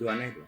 Dua na ito.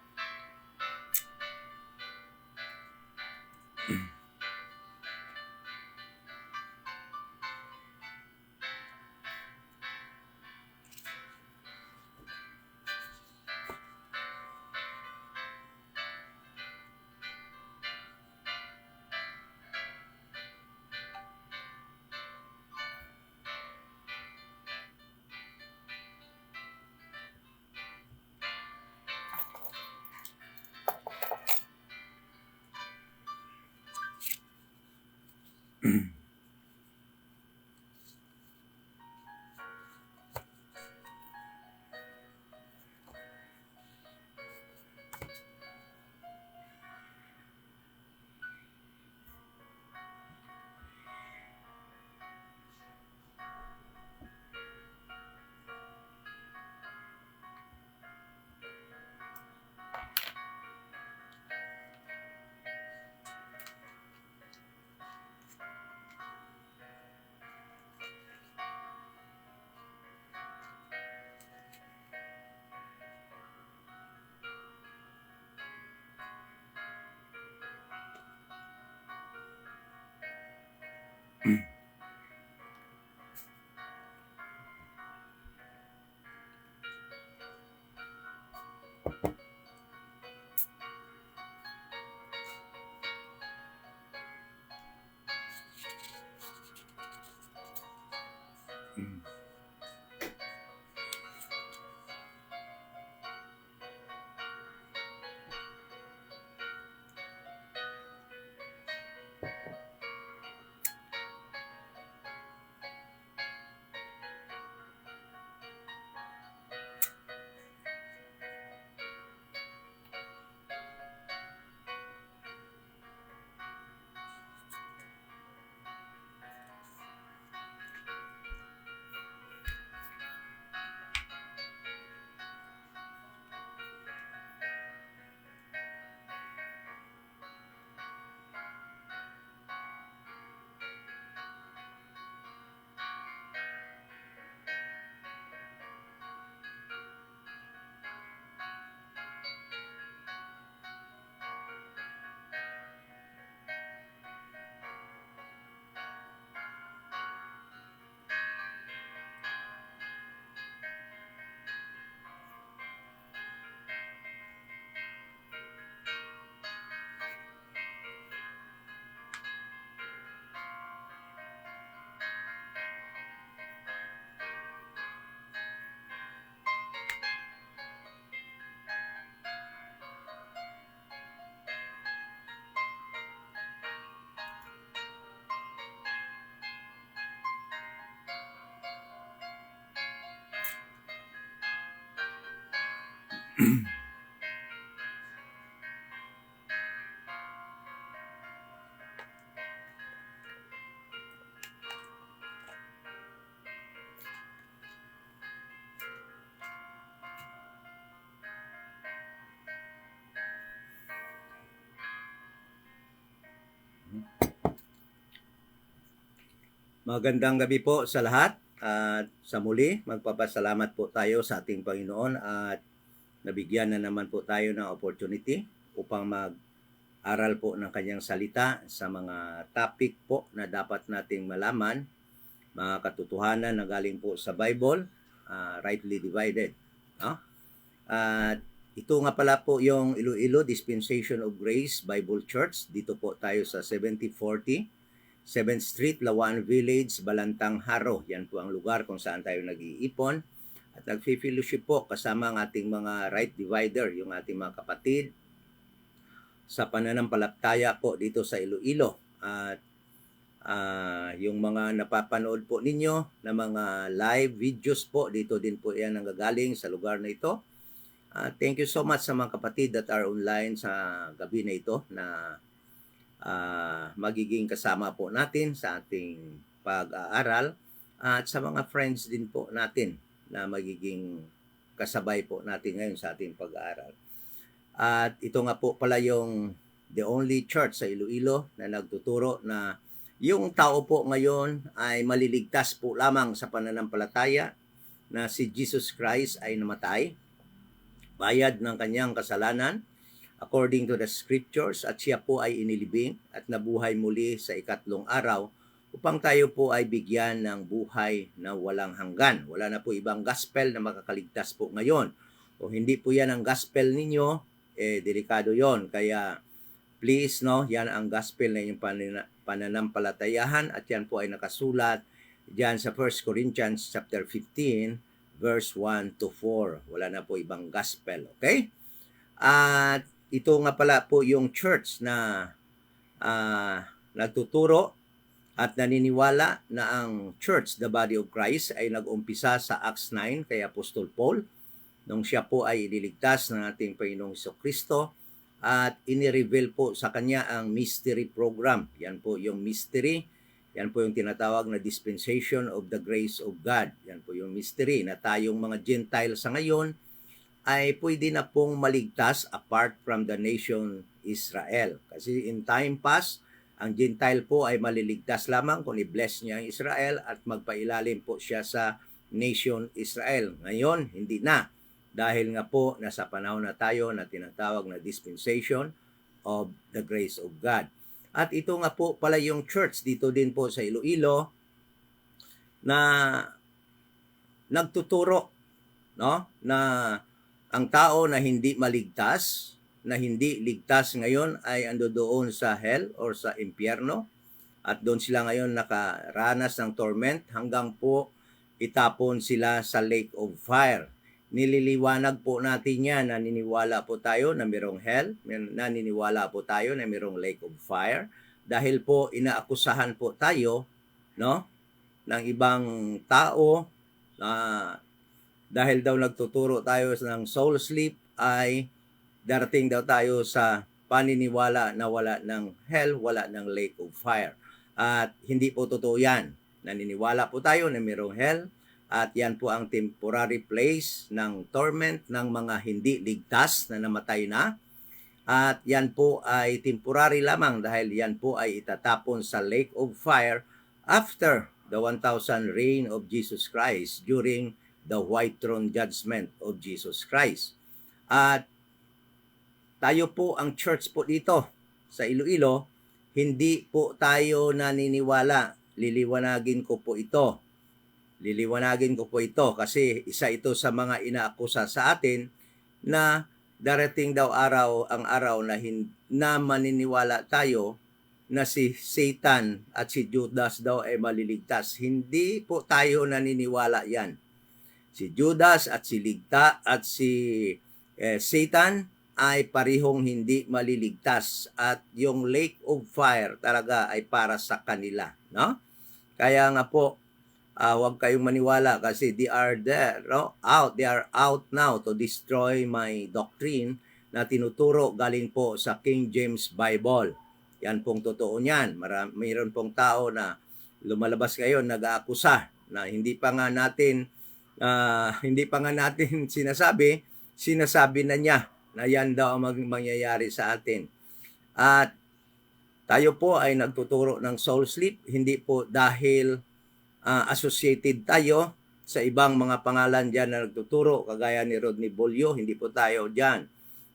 Magandang gabi po sa lahat at sa muli magpapasalamat po tayo sa ating Panginoon at nabigyan na naman po tayo ng opportunity upang mag-aral po ng kanyang salita sa mga topic po na dapat nating malaman, mga katotohanan na galing po sa Bible, rightly divided. No? At ito nga pala po yung Iloilo Dispensation of Grace Bible Church. Dito po tayo sa 7040 7th Street, Lawan Village, Balantang Haro. Yan po ang lugar kung saan tayo nag-iipon. At nag-fellowship po kasama ang ating mga right divider, yung ating mga kapatid sa pananampalataya po dito sa Iloilo. At yung mga napapanood po ninyo na mga live videos po, dito din po yan nanggagaling sa lugar na ito. Thank you so much sa mga kapatid that are online sa gabi na ito na magiging kasama po natin sa ating pag-aaral at sa mga friends din po natin na magiging kasabay po natin ngayon sa ating pag-aaral. At ito nga po pala yung the only church sa Iloilo na nagtuturo na yung tao po ngayon ay maliligtas po lamang sa pananampalataya na si Jesus Christ ay namatay bayad ng kanyang kasalanan according to the scriptures, at siya po ay inilibing at nabuhay muli sa ikatlong araw upang tayo po ay bigyan ng buhay na walang hanggan. Wala na po ibang gospel na makakaligtas po ngayon. Kung hindi po yan ang gospel ninyo, delikado yon. Kaya please, no, yan ang gospel na inyong pananampalatayahan, at yan po ay nakasulat diyan sa 1 Corinthians chapter 15 verse 1 to 4. Wala na po ibang gospel, okay? At ito nga pala po yung church na nagtuturo at naniniwala na ang church, the body of Christ, ay nag-umpisa sa Acts 9 kay Apostol Paul nung siya po ay iniligtas ng ating Panginoong Jesucristo at inireveal po sa kanya ang mystery program. Yan po yung mystery. Yan po yung tinatawag na dispensation of the grace of God. Yan po yung mystery na tayong mga Gentiles sa ngayon ay pwede na pong maligtas apart from the nation Israel. Kasi in time past, ang Gentile po ay maliligtas lamang kung i-bless niya ang Israel at magpailalim po siya sa nation Israel. Ngayon, hindi na. Dahil nga po, nasa panahon na tayo na tinatawag na dispensation of the grace of God. At ito nga po pala yung church dito din po sa Iloilo na nagtuturo, no, na ang tao na hindi maligtas, na hindi ligtas ngayon ay ando doon sa hell or sa impyerno, at doon sila ngayon nakaranas ng torment hanggang po itapon sila sa lake of fire. Nililiwanag po natin yan, naniniwala po tayo na mayroong hell, naniniwala po tayo na mayroong lake of fire, dahil po inaakusahan po tayo, no, ng ibang tao na dahil daw nagtuturo tayo ng soul sleep ay darating daw tayo sa paniniwala na wala ng hell, wala ng lake of fire. At hindi po totoo yan. Naniniwala po tayo na mayroong hell, at yan po ang temporary place ng torment ng mga hindi ligtas na namatay na. At yan po ay temporary lamang dahil yan po ay itatapon sa lake of fire after the 1,000 reign of Jesus Christ during the white throne judgment of Jesus Christ. At tayo po ang church po dito sa Iloilo, hindi po tayo naniniwala. Liliwanagin ko po ito kasi isa ito sa mga inaakusa sa atin na darating daw ang araw na maniniwala tayo na si Satan at si Judas daw ay maliligtas. Hindi po tayo naniniwala yan. Si Judas at si Satan ay parihong hindi maliligtas, at yung lake of fire talaga ay para sa kanila, no? Kaya nga po, huwag kayong maniwala kasi they are there, no? They are out now to destroy my doctrine na tinuturo galing po sa King James Bible. Yan pong totoo niyan. Mayroon pong tao na lumalabas ngayon nag-aakusa na hindi pa nga natin sinasabi na niya na yan daw ang mangyayari sa atin. At tayo po ay nagtuturo ng soul sleep, hindi po dahil associated tayo sa ibang mga pangalan dyan na nagtuturo, kagaya ni Rodney Bolio. Hindi po tayo dyan.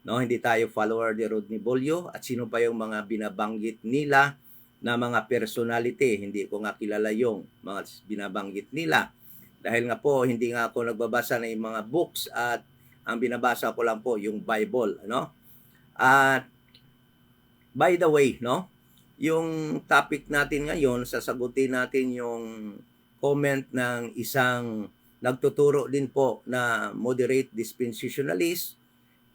No? Hindi tayo follower ni Rodney Bolio, at sino pa yung mga binabanggit nila na mga personality. Hindi ko nga kilala yung mga binabanggit nila. Dahil nga po, hindi nga ako nagbabasa ng mga books, at ang binabasa ko lang po yung Bible, no? At by the way, no, yung topic natin ngayon, sasagutin natin yung comment ng isang nagtuturo din po na moderate dispensationalist.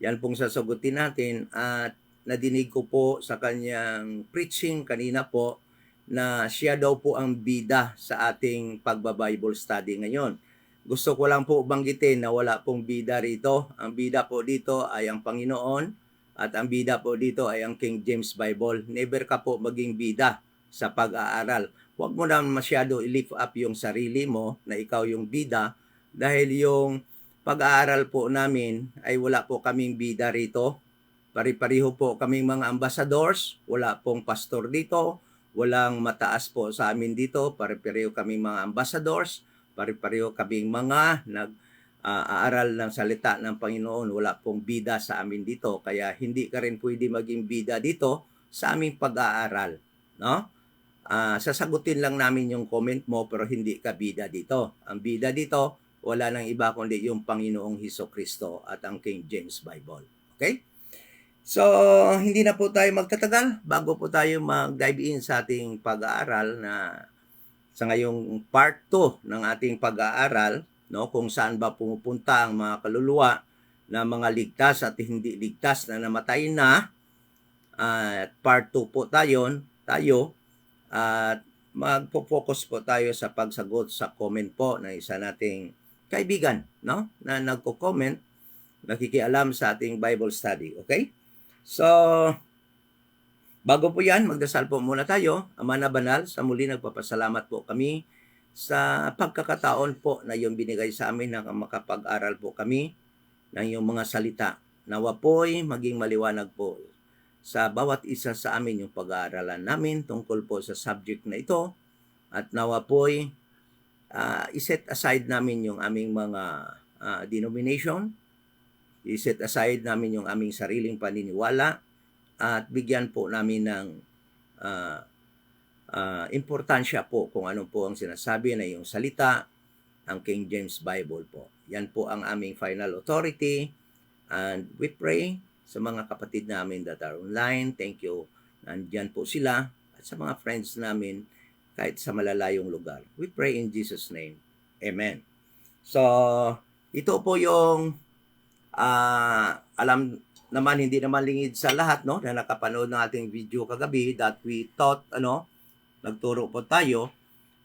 Yan pong sasagutin natin, at nadinig ko po sa kanyang preaching kanina po na siya daw po ang bida sa ating pagba-Bible study ngayon. Gusto ko lang po banggitin na wala pong bida rito. Ang bida po dito ay ang Panginoon, at ang bida po dito ay ang King James Bible. Never ka po maging bida sa pag-aaral. Huwag mo na masyado i-lift up yung sarili mo na ikaw yung bida, dahil yung pag-aaral po namin ay wala po kaming bida rito. Pari-pariho po kaming mga ambassadors. Wala pong pastor dito. Walang mataas po sa amin dito. Pari-pariho kaming mga ambassadors. Pari-pariho kaming mga aaral ng salita ng Panginoon, wala pong bida sa amin dito. Kaya hindi ka rin pwede maging bida dito sa aming pag-aaral. No? Sasagutin lang namin yung comment mo pero hindi ka bida dito. Ang bida dito, wala nang iba kundi yung Panginoong Hesukristo at ang King James Bible. Okay? So, hindi na po tayo magtatagal bago po tayo mag-dive in sa ating pag-aaral na sa ngayong part 2 ng ating pag-aaral, no, kung saan ba pumupunta ang mga kaluluwa na mga ligtas at hindi ligtas na namatay na. At part 2 po tayo at magpo-focus po tayo sa pagsagot sa comment po ng isa nating kaibigan, no, na nagko-comment, nakikialam sa ating Bible study. Okay? So, bago po yan, magdasal po muna tayo. Ama na banal, sa muli nagpapasalamat po kami sa pagkakataon po na iyong binigay sa amin na makapag-aral po kami ng iyong mga salita. Nawa po'y maging maliwanag po sa bawat isa sa amin yung pag-aaralan namin tungkol po sa subject na ito. At nawa po'y iset aside namin yung aming mga denomination, iset aside namin yung aming sariling paniniwala at bigyan po namin ng importansya po kung ano po ang sinasabi na yung salita, ang King James Bible po. Yan po ang aming final authority and we pray sa mga kapatid namin that are online. Thank you. Nandyan po sila at sa mga friends namin kahit sa malalayong lugar. We pray in Jesus' name. Amen. So, ito po yung alam naman, hindi naman lingid sa lahat, no, na nakapanood ng ating video kagabi that we thought, nagturo po tayo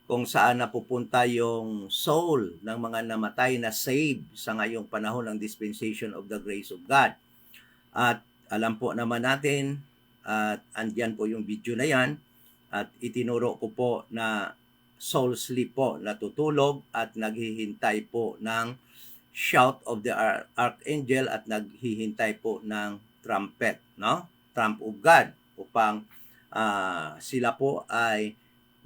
kung saan napupunta yung soul ng mga namatay na saved sa ngayong panahon ng dispensation of the grace of God. At alam po naman natin, at andyan po yung video na yan, at itinuro ko po na soul sleep po, natutulog at naghihintay po ng shout of the archangel at naghihintay po ng trumpet, no? Trump of God upang sila po ay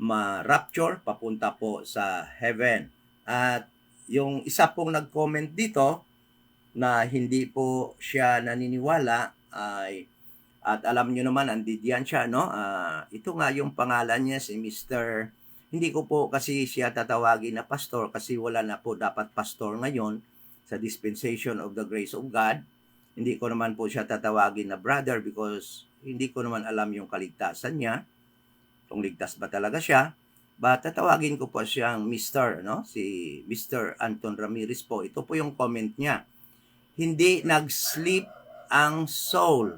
ma-rapture papunta po sa heaven. At yung isa pong nag-comment dito na hindi po siya naniniwala ay, at alam nyo naman, andidiyan siya, no? Ito nga yung pangalan niya, si Mr. Hindi ko po kasi siya tatawagin na pastor kasi wala na po dapat pastor ngayon sa dispensation of the grace of God. Hindi ko naman po siya tatawagin na brother because hindi ko naman alam yung kaligtasan niya. Kung ligtas ba talaga siya. But tatawagin ko po siyang Mr. No? Si Mr. Anton Ramirez po. Ito po yung comment niya. Hindi nag-sleep ang soul.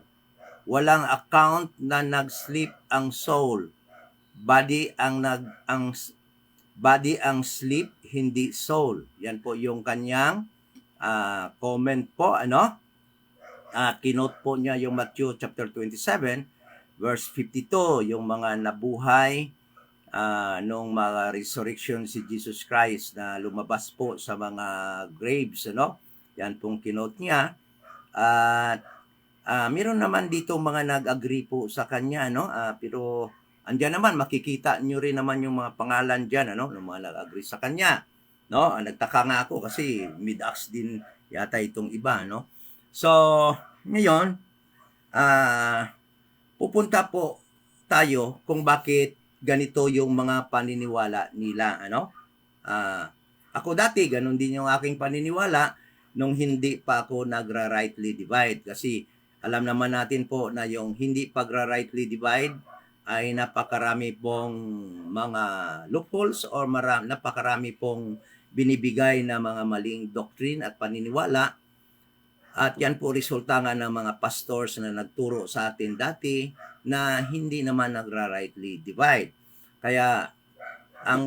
Walang account na nag-sleep ang soul. Body ang sleep, hindi soul. Yan po yung kanyang comment po, kinote po niya yung Matthew chapter 27 verse 52, yung mga nabuhay nung mga resurrection si Jesus Christ na lumabas po sa mga graves, yan pong kinote niya. At meron naman dito mga nag-agree po sa kanya, pero andyan naman, makikita nyo rin naman yung mga pangalan dyan, ng mga nag-agree sa kanya. No, nagtaka nga ako kasi mid-ax din yata itong iba, no. So, ngayon, pupunta po tayo kung bakit ganito yung mga paniniwala nila, ako dati ganun din yung aking paniniwala nung hindi pa ako nagra-rightly divide kasi alam naman natin po na yung hindi pagra-rightly divide ay napakarami pong mga loopholes or napakarami pong binibigay na mga maling doctrine at paniniwala. At yan po resulta nga ng mga pastors na nagturo sa atin dati na hindi naman nagra-rightly divide. Kaya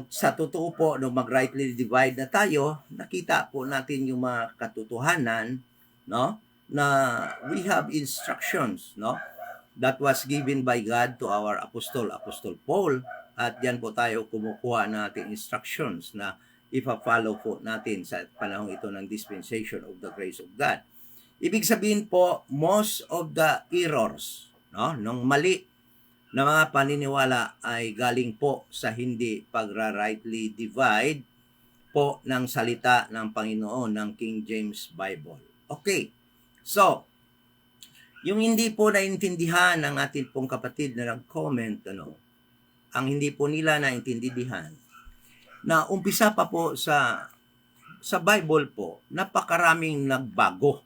sa totoo po, nung mag-rightly divide na tayo, nakita po natin yung mga katotohanan, na we have instructions, that was given by God to our Apostle Paul. At yan po tayo kumukuha natin instructions na ipa-follow po natin sa panahong ito ng dispensation of the grace of God. Ibig sabihin po, most of the errors, nung mali na mga paniniwala ay galing po sa hindi pagra-rightly divide po ng salita ng Panginoon ng King James Bible. Okay. So, yung hindi po naintindihan ng ating pong kapatid na nag-comment, ang hindi po nila naintindihan, na umpisa pa po sa Bible po, napakaraming nagbago.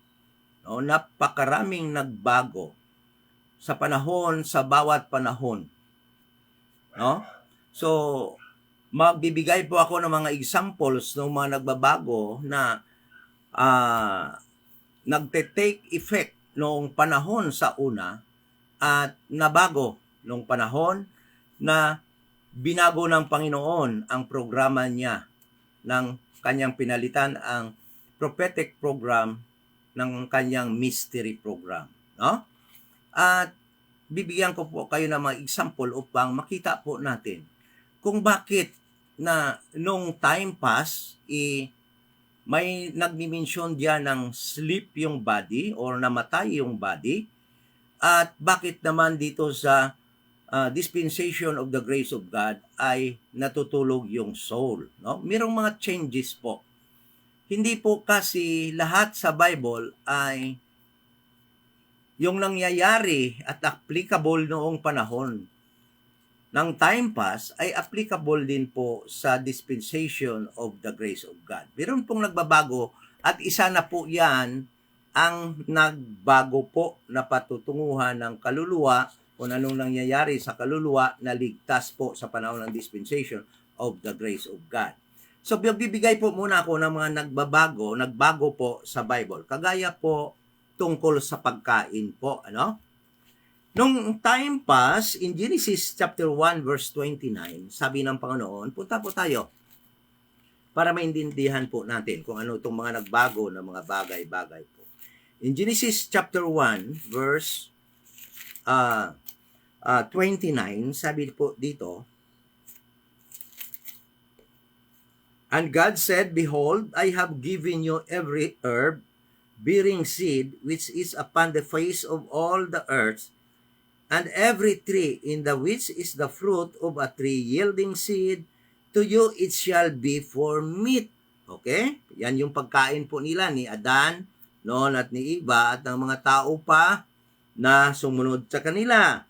No? Napakaraming nagbago sa panahon, sa bawat panahon. No? So, magbibigay po ako ng mga examples ng mga nagbabago na nagte-take effect noong panahon sa una at nabago noong panahon na binago ng Panginoon ang programa niya ng kanyang pinalitan ang prophetic program ng kanyang mystery program. No? At bibigyan ko po kayo ng mga example upang makita po natin kung bakit na nung time pass, may nagmi-mention diyan ng sleep yung body or namatay yung body, at bakit naman dito sa dispensation of the grace of God ay natutulog yung soul. No? Mayroong mga changes po. Hindi po kasi lahat sa Bible ay yung nangyayari at applicable noong panahon ng time pass ay applicable din po sa dispensation of the grace of God. Meron pong nagbabago at isa na po yan ang nagbago po na patutunguhan ng kaluluwa kung anong nangyayari sa kaluluwa na ligtas po sa panahon ng dispensation of the grace of God. So, bibigay po muna ako ng mga nagbago po sa Bible. Kagaya po tungkol sa pagkain po, Nung time pass, in Genesis chapter 1 verse 29, sabi ng Panginoon, punta po tayo para maintindihan po natin kung ano itong mga nagbago na mga bagay-bagay po. In Genesis chapter 1 verse 29, sabi po dito, And God said, Behold, I have given you every herb bearing seed which is upon the face of all the earth, and every tree in the which is the fruit of a tree yielding seed, to you it shall be for meat. Okay? Yan yung pagkain po nila ni Adan, noon at ni Eva, at ng mga tao pa na sumunod sa kanila.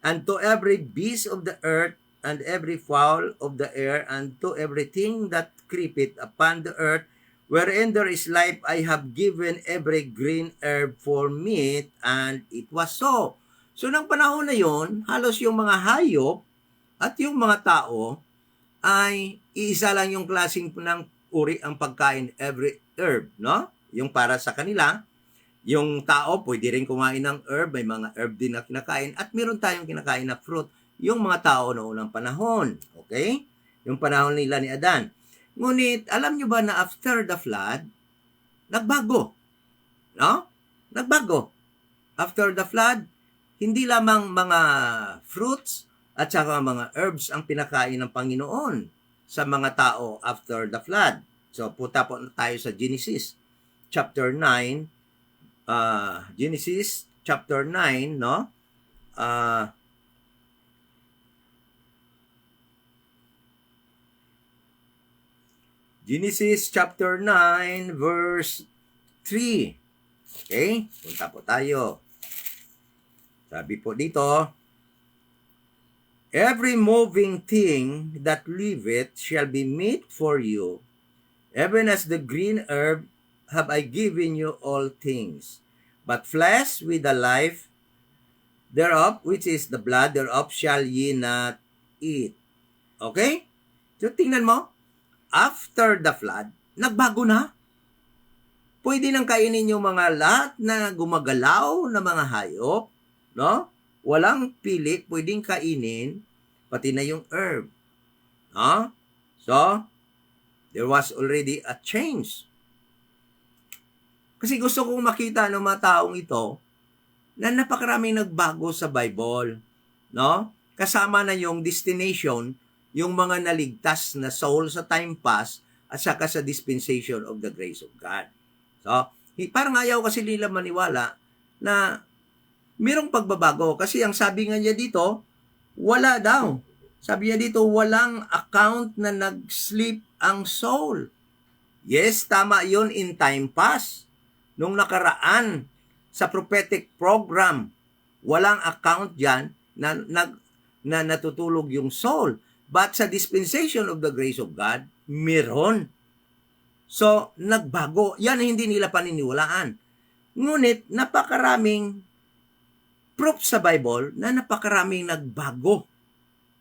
And to every beast of the earth, and every fowl of the air, and to everything that creepeth upon the earth, wherein there is life, I have given every green herb for meat, and it was so. So, nang panahon na yon, halos yung mga hayop at yung mga tao ay iisa lang yung klaseng ng uri ang pagkain, every herb, no? Yung para sa kanila, yung tao pwede rin kumain ng herb, may mga herb din na kinakain, at meron tayong kinakain na fruit, yung mga tao noong unang panahon. Okay? Yung panahon nila ni Adan. Ngunit, alam nyo ba na after the flood, nagbago? No? Nagbago. After the flood, hindi lamang mga fruits at saka mga herbs ang pinakain ng Panginoon sa mga tao after the flood. So, punta po tayo sa Genesis chapter 9. Genesis chapter 9, no? Genesis chapter 9 verse 3. Okay? Punta po tayo. Sabi po dito, Every moving thing that liveth shall be meat for you, even as the green herb have I given you all things. But flesh with the life thereof, which is the blood thereof, shall ye not eat. Okay? So tingnan mo, after the flood, nagbago na. Pwede nang kainin yung mga lahat na gumagalaw na mga hayop, no? Walang pili, pwedeng kainin, pati na yung herb. No? So, there was already a change. Kasi gusto kong makita ng mga taong ito na napakaraming nagbago sa Bible. No? Kasama na yung destination, yung mga naligtas na soul sa time pass at saka sa dispensation of the grace of God. So, parang ayaw kasi nila maniwala na mayroong pagbabago. Kasi ang sabi nga niya dito, wala daw. Sabi niya dito, walang account na nag-sleep ang soul. Yes, tama yun in time past. Nung nakaraan, sa prophetic program, walang account dyan na natutulog yung soul. But sa dispensation of the grace of God, meron. So, nagbago. Yan hindi nila paniniwalaan. Ngunit, napakaraming proof sa Bible na napakaraming nagbago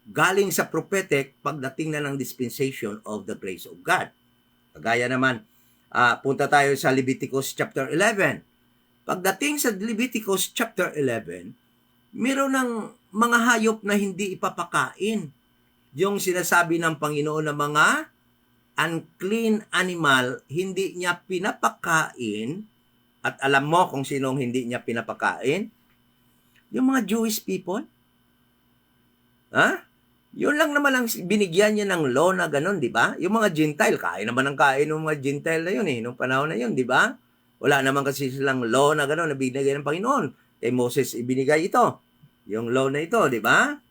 galing sa prophetic pagdating na ng dispensation of the grace of God. Kagaya naman, punta tayo sa Leviticus chapter 11. Pagdating sa Leviticus chapter 11, meron ng mga hayop na hindi ipapakain. Yung sinasabi ng Panginoon na mga unclean animal, hindi niya pinapakain. At alam mo kung sinong hindi niya pinapakain? Yung mga Jewish people. Ha? Yun lang naman ang binigyan niya ng law na ganun, di ba? Yung mga Gentile, kain naman ang kain ng mga Gentile na yun nung panahon na yun, di ba? Wala naman kasi silang law na ganun na binigay ng Panginoon. Kay Moses ibinigay ito. Yung law na ito, di ba?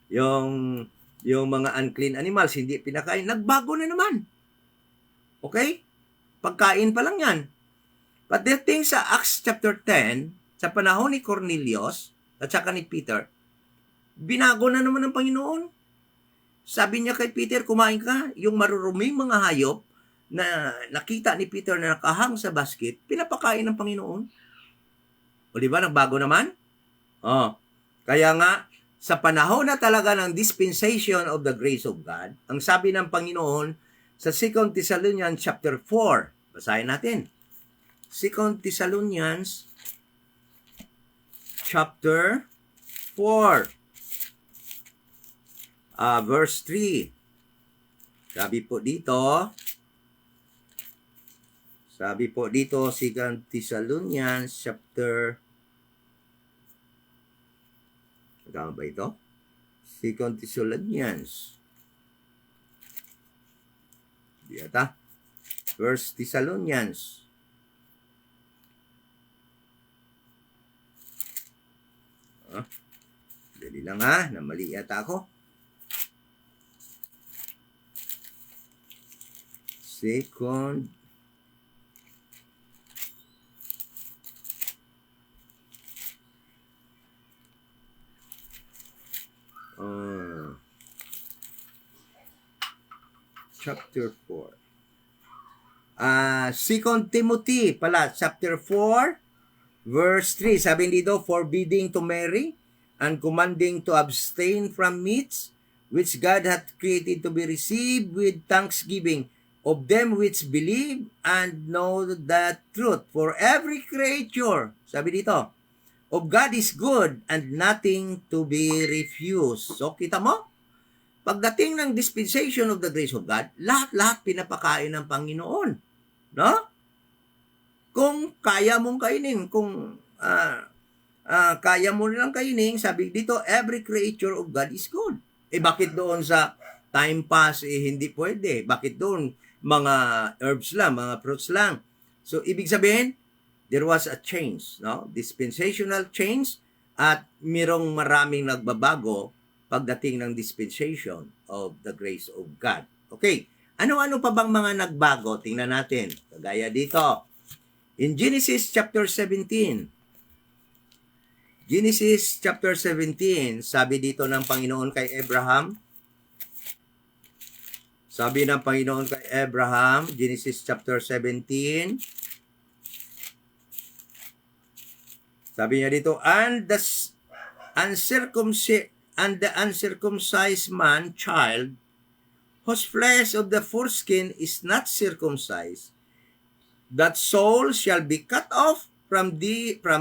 Yung mga unclean animals, hindi pinakain. Nagbago na naman. Okay? Pagkain pa lang yan. Pagdating sa Acts chapter 10, sa panahon ni Cornelius at saka ni Peter, binago na naman ng Panginoon. Sabi niya kay Peter, kumain ka. Yung maruruming mga hayop na nakita ni Peter na nakahang sa basket, pinapakain ng Panginoon. O di ba, nagbago naman? Kaya nga, sa panahon na talaga ng dispensation of the grace of God, ang sabi ng Panginoon sa 2 Thessalonians chapter 4, basahin natin. 2 Thessalonians chapter 4, verse 3. Sabi po dito, 2 Thessalonians chapter, tama ba ito? 2 Thessalonians. Diyata. 1 Thessalonians. Dali lang na mali yata ako. Second chapter 4. 2 Timothy pala, chapter 4, verse 3. Sabi dito, forbidding to marry and commanding to abstain from meats which God hath created to be received with thanksgiving of them which believe and know the truth. For every creature, sabi dito, of God is good and nothing to be refused. So, kita mo? Pagdating ng dispensation of the grace of God, lahat-lahat pinapakain ng Panginoon. No? Kung kaya mong kainin, kung kaya mo nilang kainin, sabi dito, every creature of God is good. Bakit doon sa time pass, hindi pwede? Bakit doon mga herbs lang, mga fruits lang? So, ibig sabihin, there was a change, no? Dispensational change, at mirong maraming nagbabago pagdating ng dispensation of the grace of God. Okay, ano-ano pa bang mga nagbago? Tingnan natin. Kagaya dito. In Genesis chapter 17, sabi dito ng Panginoon kay Abraham, Genesis chapter 17, sabi niya dito, and the uncircumcised man child, whose flesh of the foreskin is not circumcised, that soul shall be cut off from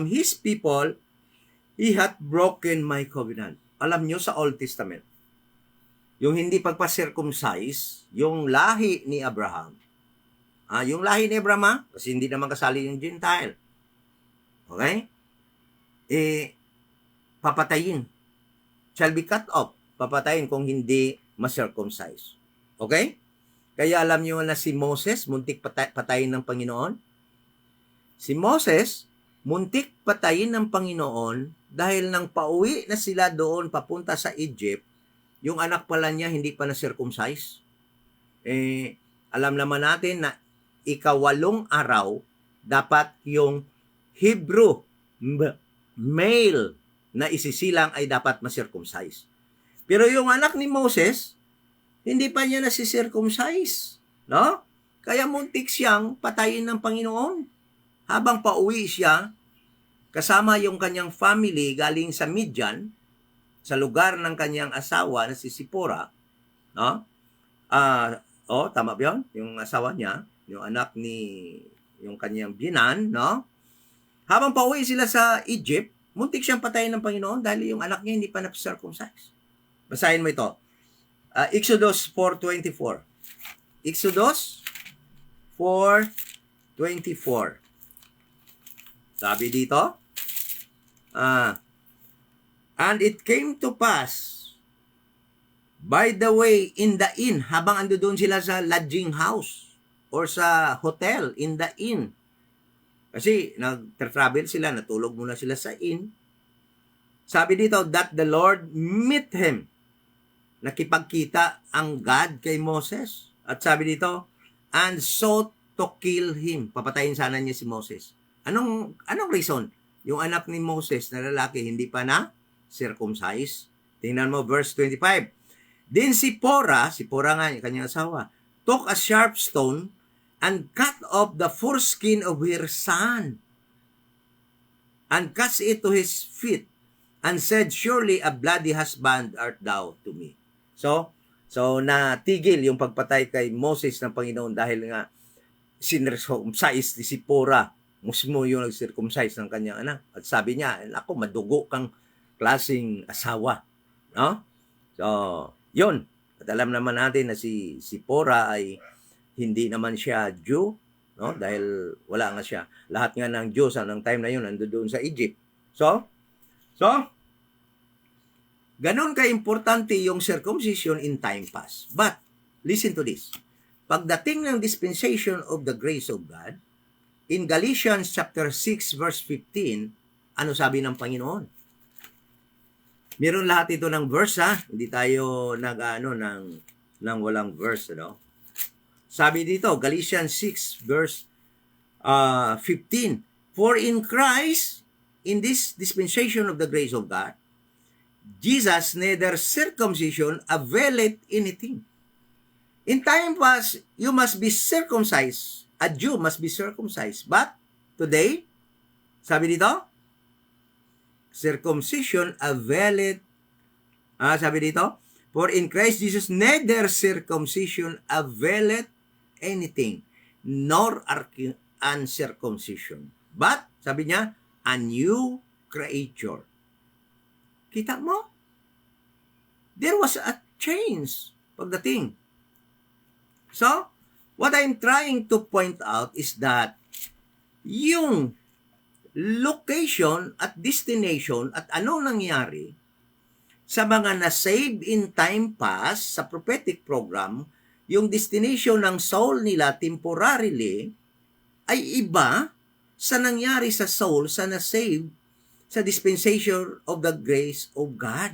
his people. He hath broken my covenant. Alam nyo sa Old Testament, yung hindi pagpa-circumcise, yung lahi ni Abraham, kasi hindi naman kasali yung Gentile. Okay? Papatayin. Shall be cut off. Papatayin kung hindi ma-circumcise. Okay? Kaya alam nyo na si Moses, muntik patayin ng Panginoon. Si Moses, muntik patayin ng Panginoon dahil nang pauwi na sila doon papunta sa Egypt, yung anak pala niya hindi pa na-circumcise. Alam naman natin na ikawalong araw, dapat yung Hebrew male na isisilang ay dapat ma-circumcise. Pero yung anak ni Moses, hindi pa niya nasi-circumcise. No? Kaya muntik siyang patayin ng Panginoon. Habang pauwi siya, kasama yung kanyang family galing sa Midian, sa lugar ng kanyang asawa na si Sipora, no? Tama ba yun? Yung asawa niya, yung anak ni, yung kanyang binan, no? Habang pauwi sila sa Egypt, muntik siyang patayin ng Panginoon dahil yung anak niya hindi pa na-circumcise. Basahin mo ito. Exodus 4:24. Exodus 4:24. Sabi dito, and it came to pass, by the way, in the inn, habang ando doon sila sa lodging house or sa hotel, in the inn. Kasi nag-travel sila, natulog muna sila sa inn. Sabi dito, that the Lord meet him. Nakipagkita ang God kay Moses. At sabi dito, and sought to kill him. Papatayin sana niya si Moses. Anong reason? Yung anak ni Moses na lalaki hindi pa na circumcised. Tingnan mo verse 25. Then Sipora nga yung kanyang asawa, took a sharp stone and cut off the foreskin of her son and cast it to his feet and said, surely a bloody husband art thou to me. So natigil yung pagpatay kay Moses ng Panginoon dahil nga sinircumcise ni Sipora. Musmo yung nag-circumcise ng kanyang anak. At sabi niya, ako, madugo kang klaseng asawa. No? So, yun. At alam naman natin na si Sipora ay hindi naman siya Jew, no? Dahil wala nga siya. Lahat nga ng Jews ng time na yun nandoon sa Egypt. So, ganon ka-importante yung circumcision in time past. But, listen to this. Pagdating ng dispensation of the grace of God, in Galatians chapter 6 verse 15, ano sabi ng Panginoon? Meron lahat ito ng verse, ha? Hindi tayo ng walang verse, no? Sabi dito, Galatians 6 verse 15, for in Christ, in this dispensation of the grace of God, Jesus neither circumcision availeth anything. In time past, you must be circumcised. A Jew must be circumcised. But today, sabi dito, circumcision availeth, sabi dito, for in Christ Jesus neither circumcision availeth anything, nor uncircumcision. But, sabi niya, a new creature. Kita mo? There was a change pagdating. So, what I'm trying to point out is that yung location at destination at ano nangyari sa mga na-save in time past sa prophetic program, yung destination ng soul nila temporarily ay iba sa nangyari sa soul sa na-save sa dispensation of the grace of God.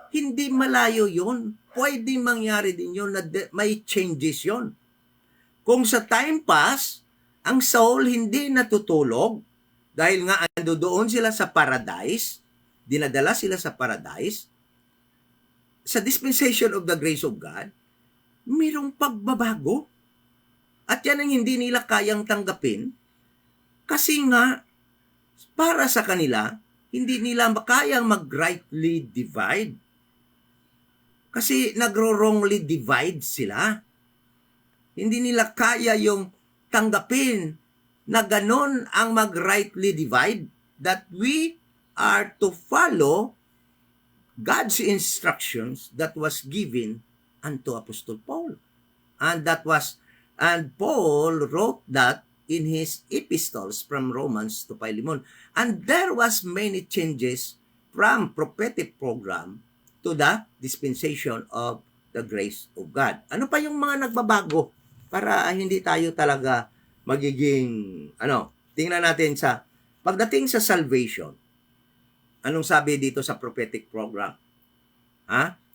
Hindi malayo yun. Pwede mangyari din yun na may changes yun. Kung sa time pass, ang soul hindi natutulog dahil nga ando doon sila sa paradise, dinadala sila sa paradise, sa dispensation of the grace of God, mayroong pagbabago. At yan ang hindi nila kayang tanggapin kasi nga, para sa kanila, hindi nila kayang mag-rightly divide. Kasi nagro-wrongly divide sila. Hindi nila kaya yung tanggapin na ganon ang mag-rightly divide, that we are to follow God's instructions that was given unto Apostle Paul. And Paul wrote that in his epistles from Romans to Philemon. And there was many changes from prophetic program to the dispensation of the grace of God. Ano pa yung mga nagbabago para hindi tayo talaga magiging, tingnan natin sa, pagdating sa salvation, anong sabi dito sa prophetic program?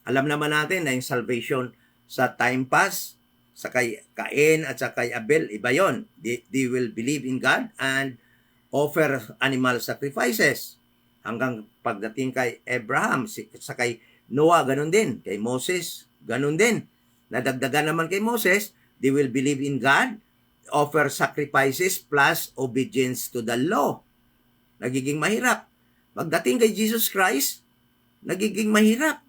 Alam naman natin na yung salvation sa time past, Sa kay Cain at sa kay Abel, iba yon. They will believe in God and offer animal sacrifices. Hanggang pagdating kay Abraham, sa kay Noah, ganun din. Kay Moses, ganun din. Nadagdagan naman kay Moses, they will believe in God, offer sacrifices plus obedience to the law. Nagiging mahirap. Pagdating kay Jesus Christ, nagiging mahirap.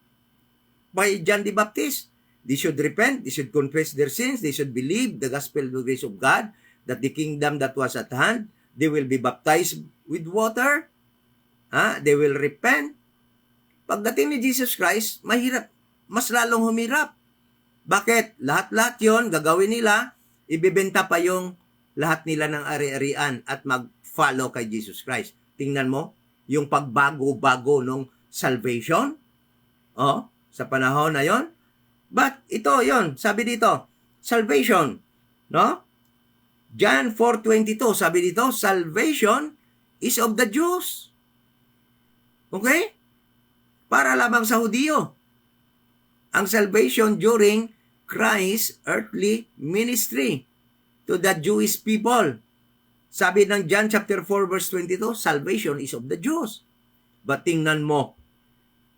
By John the Baptist, they should repent, they should confess their sins, they should believe the gospel of the grace of God, that the kingdom that was at hand, they will be baptized with water, they will repent. Pagdating ni Jesus Christ, mahirap, mas lalong humirap. Bakit? Lahat-lahat yon gagawin nila, ibebenta pa yung lahat nila ng ari-arian at mag-follow kay Jesus Christ. Tingnan mo, yung pagbago-bago ng salvation, sa panahon na yon. But ito yon, sabi dito, salvation, no? John 4:22, sabi dito, salvation is of the Jews. Okay? Para lamang sa Hudiyo. Ang salvation during Christ's earthly ministry to the Jewish people. Sabi ng John chapter 4 verse 22, salvation is of the Jews. But tingnan mo,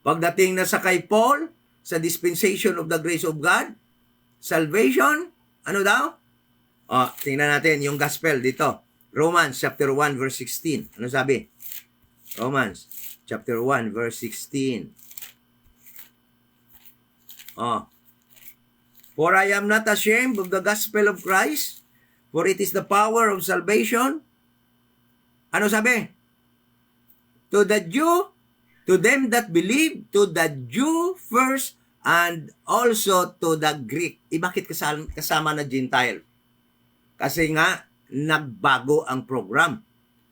pagdating na sa kay Paul, sa dispensation of the grace of God, salvation, ano daw? Tingnan natin yung gospel dito. Romans chapter 1 verse 16. Ano sabi? Romans chapter 1 verse 16. For I am not ashamed of the gospel of Christ, for it is the power of salvation. Ano sabi? To the Jew, to them that believe, to the Jew first, and also to the Greek. Bakit kasama na Gentile? Kasi nga, nagbago ang program.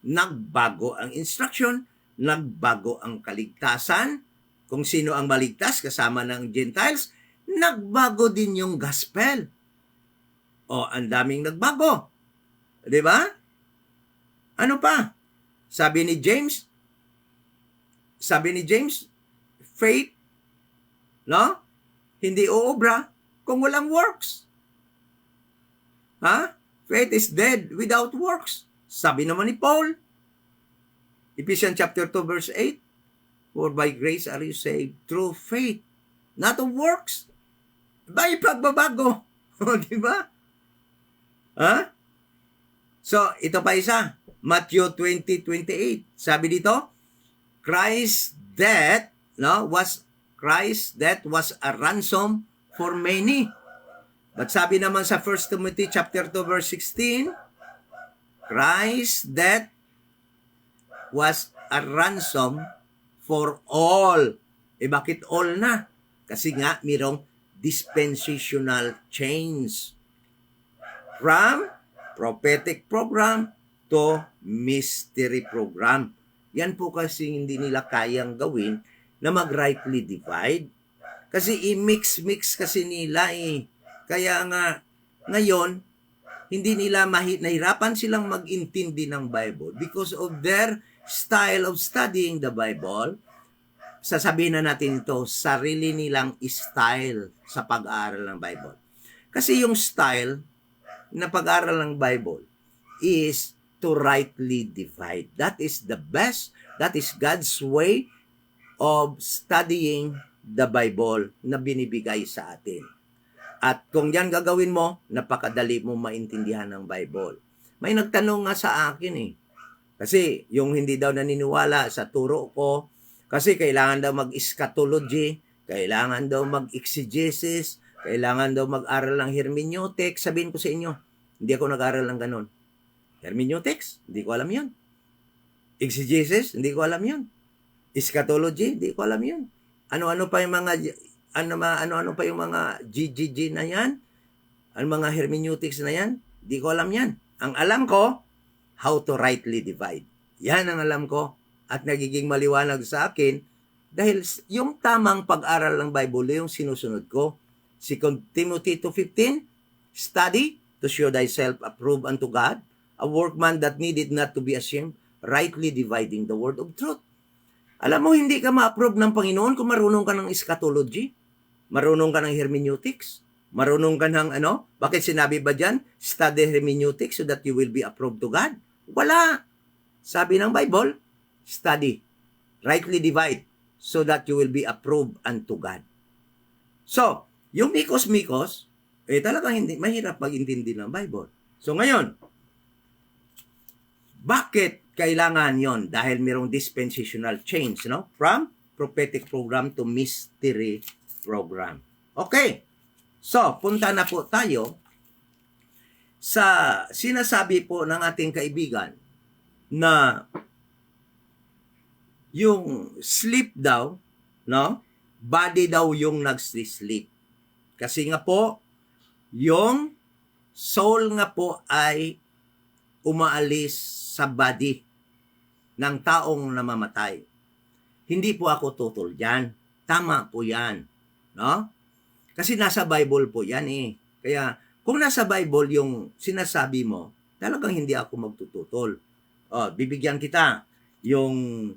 Nagbago ang instruction. Nagbago ang kaligtasan. Kung sino ang maligtas kasama ng Gentiles, nagbago din yung gospel. Ang daming nagbago. Diba? Ano pa? Sabi ni James, faith, no? Hindi uobra kung walang works. Faith is dead without works. Sabi naman ni Paul, Ephesians chapter 2 verse 8, for by grace are you saved through faith, not of works. By pagbabago. Diba? So, ito pa isa. Matthew 20:28. Sabi dito, Christ's death was a ransom for many. But sabi naman sa 1 Timothy chapter 2 verse 16, Christ's death was a ransom for all. Bakit all na? Kasi nga mayroong dispensational change from prophetic program to mystery program. Yan po kasi hindi nila kayang gawin na mag-rightly divide. Kasi i-mix kasi nila eh. Kaya nga, ngayon, hindi nila nahirapan silang mag-intindi ng Bible because of their style of studying the Bible. Sasabihin na natin ito, sarili nilang style sa pag-aaral ng Bible. Kasi yung style na pag-aaral ng Bible is to rightly divide. That is the best, that is God's way of studying the Bible na binibigay sa atin. At kung yan gagawin mo, napakadali mo maintindihan ng Bible. May nagtanong nga sa akin eh. Kasi yung hindi daw naniniwala sa turo ko, kasi kailangan daw mag-eschatology, kailangan daw mag-exegesis, kailangan daw mag-aral ng hermeneutics. Sabihin ko sa inyo, hindi ako nag-aral ng ganon. Hermeneutics, hindi ko alam yun. Exegesis, hindi ko alam yun. Eschatology, hindi ko alam yun. Ano-ano pa yung mga GGG na yan? Ang mga hermeneutics na yan? Hindi ko alam yan. Ang alam ko, how to rightly divide. Yan ang alam ko. At nagiging maliwanag sa akin dahil yung tamang pag-aral ng Bible yung sinusunod ko. 2 Timothy 2:15, study to show thyself approved unto God, a workman that needed not to be ashamed, rightly dividing the word of truth. Alam mo, hindi ka ma-approve ng Panginoon kung marunong ka ng eschatology, marunong ka ng hermeneutics, Marunong ka ng ano? Bakit sinabi ba dyan? Study hermeneutics so that you will be approved to God? Wala. Sabi ng Bible, study, rightly divide, so that you will be approved unto God. So, yung mikos-mikos, talagang hindi, mahirap mag-intindi ng Bible. So ngayon, bakit kailangan yon? Dahil mayroong dispensational change, no? From prophetic program to mystery program. Okay. So, punta na po tayo sa sinasabi po ng ating kaibigan na yung sleep daw, no? Body daw yung nag-sleep. Kasi nga po, yung soul nga po ay umaalis sa body ng taong namamatay. Hindi po ako tutol dyan. Tama po yan. No? Kasi nasa Bible po yan eh. Kaya kung nasa Bible yung sinasabi mo, talagang hindi ako magtututol. Bibigyan kita. Yung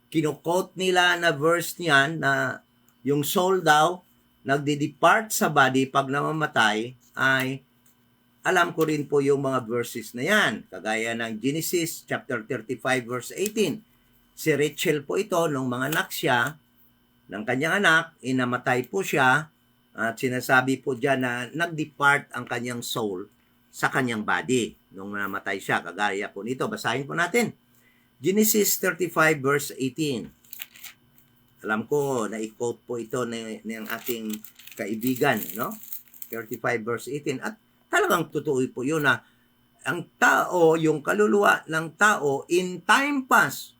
kinukot nila na verse niyan na yung soul daw nagde-depart sa body pag namamatay ay alam ko rin po yung mga verses na yan. Kagaya ng Genesis chapter 35 verse 18. Si Rachel po ito, nung mga anak siya, ng kanyang anak, inamatay po siya at sinasabi po dyan na nag-depart ang kanyang soul sa kanyang body nung namatay siya. Kagaya po nito. Basahin po natin. Genesis 35 verse 18. Alam ko, na-quote po ito ng ating kaibigan, no? 35 verse 18. At talagang totoo po yun na ang tao, yung kaluluwa ng tao, in time past,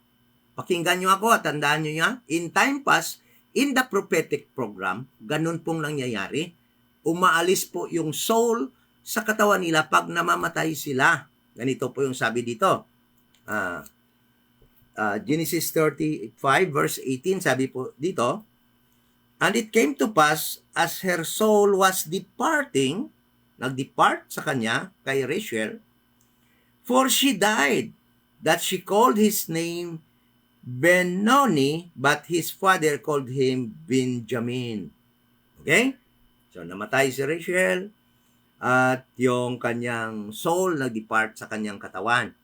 pakinggan nyo ako at tandaan nyo yan, in time past, in the prophetic program, ganun pong nangyayari, umaalis po yung soul sa katawan nila pag namamatay sila. Ganito po yung sabi dito. Genesis 35 verse 18, sabi po dito, and it came to pass as her soul was departing, nag-depart sa kanya, kay Rachel, for she died, that she called his name Benoni, but his father called him Benjamin. Okay? So, namatay si Rachel, at yung kanyang soul nag-depart sa kanyang katawan.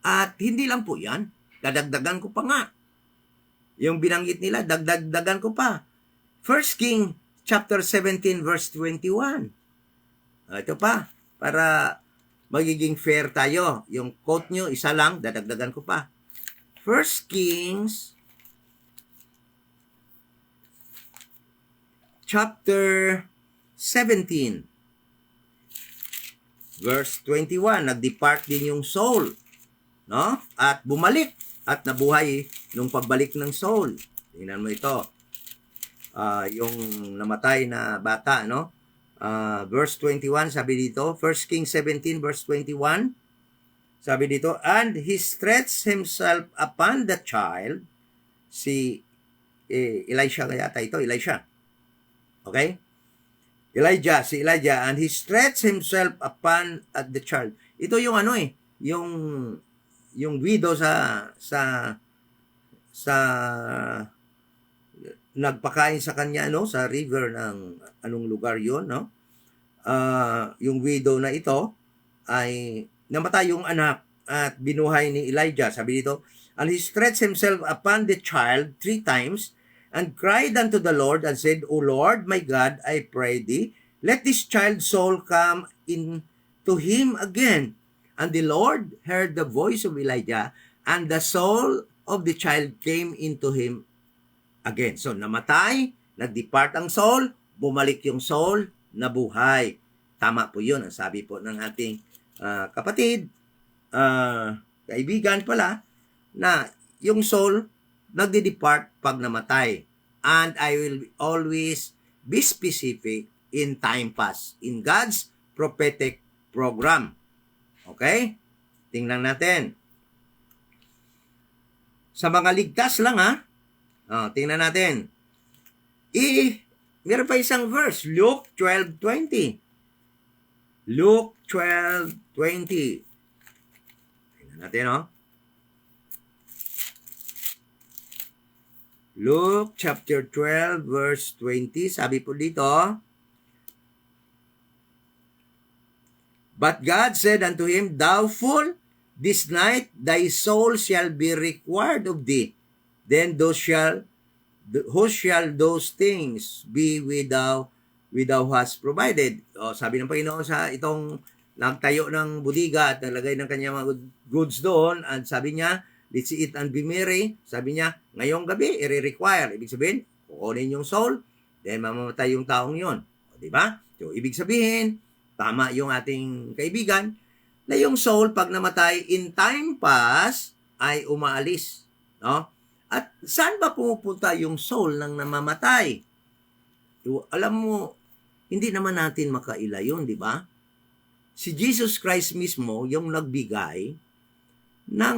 At hindi lang po yan, dadagdagan ko pa nga. Yung binanggit nila, dagdagan ko pa. 1 King chapter 17 verse 21. Ito pa, para magiging fair tayo. Yung quote nyo, isa lang, dadagdagan ko pa. 1 Kings chapter 17 verse 21. Nag-depart din yung soul, no? At bumalik at nabuhay nung pagbalik ng soul. Tingnan mo ito. Yung namatay na bata, no? Verse 21, sabi dito, 1 Kings 17 verse 21, sabi dito, and he stretched himself upon the child, si Elisha kaya ito, Elisha. Okay? Si Elijah, and he stretched himself upon the child. Ito yung ano yung widow sa nagpakain sa kanya, no, sa river ng anong lugar yon, no? Yung widow na ito ay namatay yung anak at binuhay ni Elijah. Sabi dito, and he stretched himself upon the child 3 times and cried unto the Lord and said, O Lord, my God, I pray thee, let this child's soul come in to him again. And the Lord heard the voice of Elijah, and the soul of the child came into him again. So, namatay, nag-depart ang soul, bumalik yung soul, nabuhay. Tama po yun, ang sabi po ng ating kapatid, kaibigan pala, na yung soul, nagde-depart pag namatay. And I will always be specific in time past, in God's prophetic program. Okay? Tingnan natin. Sa mga ligtas lang tingnan natin. Meron pa isang verse, Luke 12:20. Luke 12:20. Tingnan natin, Luke chapter 12 verse 20. Sabi po dito, But God said unto him, Thou fool, this night thy soul shall be required of thee. Then who shall those things be with thou hast provided? O, sabi ng Panginoon sa itong nagtayo ng budiga at nalagay ng kanyang mga goods doon, at sabi niya, let's eat and be merry. Sabi niya, ngayong gabi, i-require. Ibig sabihin, kukunin yung soul, then mamamatay yung taong yon. O, di ba? So, ibig sabihin, tama yung ating kaibigan, na yung soul, pag namatay, in time pass, ay umaalis. No? At saan ba pumupunta yung soul ng namamatay? Alam mo, hindi naman natin makaila yun, di ba? Si Jesus Christ mismo yung nagbigay ng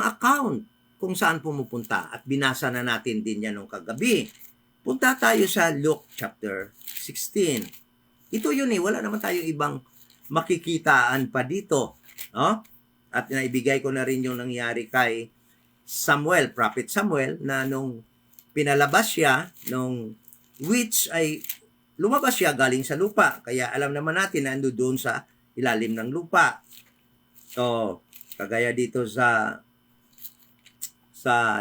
account kung saan pumupunta. At binasa na natin din yan nung kagabi. Punta tayo sa Luke chapter 16. Ito yun wala naman tayong ibang makikitaan pa dito. No? At naibigay ko na rin yung nangyari kay Samuel, Prophet Samuel, na nung pinalabas siya, nung witch ay lumabas siya galing sa lupa. Kaya alam naman natin na ando doon sa ilalim ng lupa. So, kagaya dito sa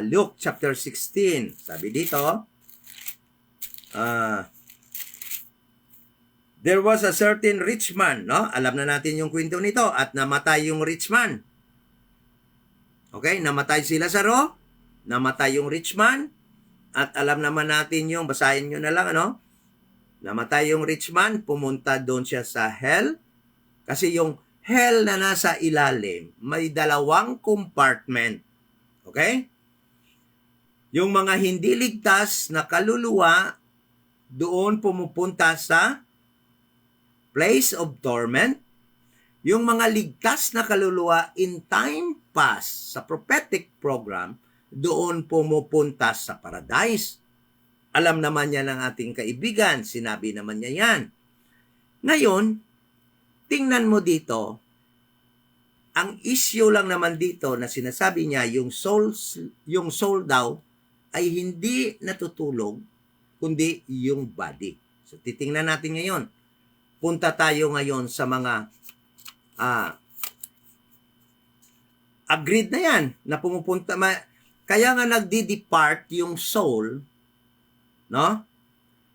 Luke chapter 16, sabi dito, there was a certain rich man, no? Alam na natin yung kwento nito, at namatay yung rich man. Okay, namatay si Lazaro, namatay yung rich man, at alam naman natin yung, basahin nyo na lang, ano? Namatay yung rich man, pumunta doon siya sa hell, kasi yung hell na nasa ilalim, may 2 compartment. Okay? Yung mga hindi ligtas na kaluluwa, doon pumupunta sa place of torment. Yung mga ligtas na kaluluwa in time past sa prophetic program, doon pumupunta sa paradise. Alam naman yan ng ating kaibigan, sinabi naman niya yan. Ngayon, tingnan mo dito, ang issue lang naman dito na sinasabi niya, yung soul daw ay hindi natutulog, kundi yung body. So titingnan natin ngayon. Punta tayo ngayon sa mga agreed na yan, na pumupunta, kaya nga nagdi-depart yung soul, no?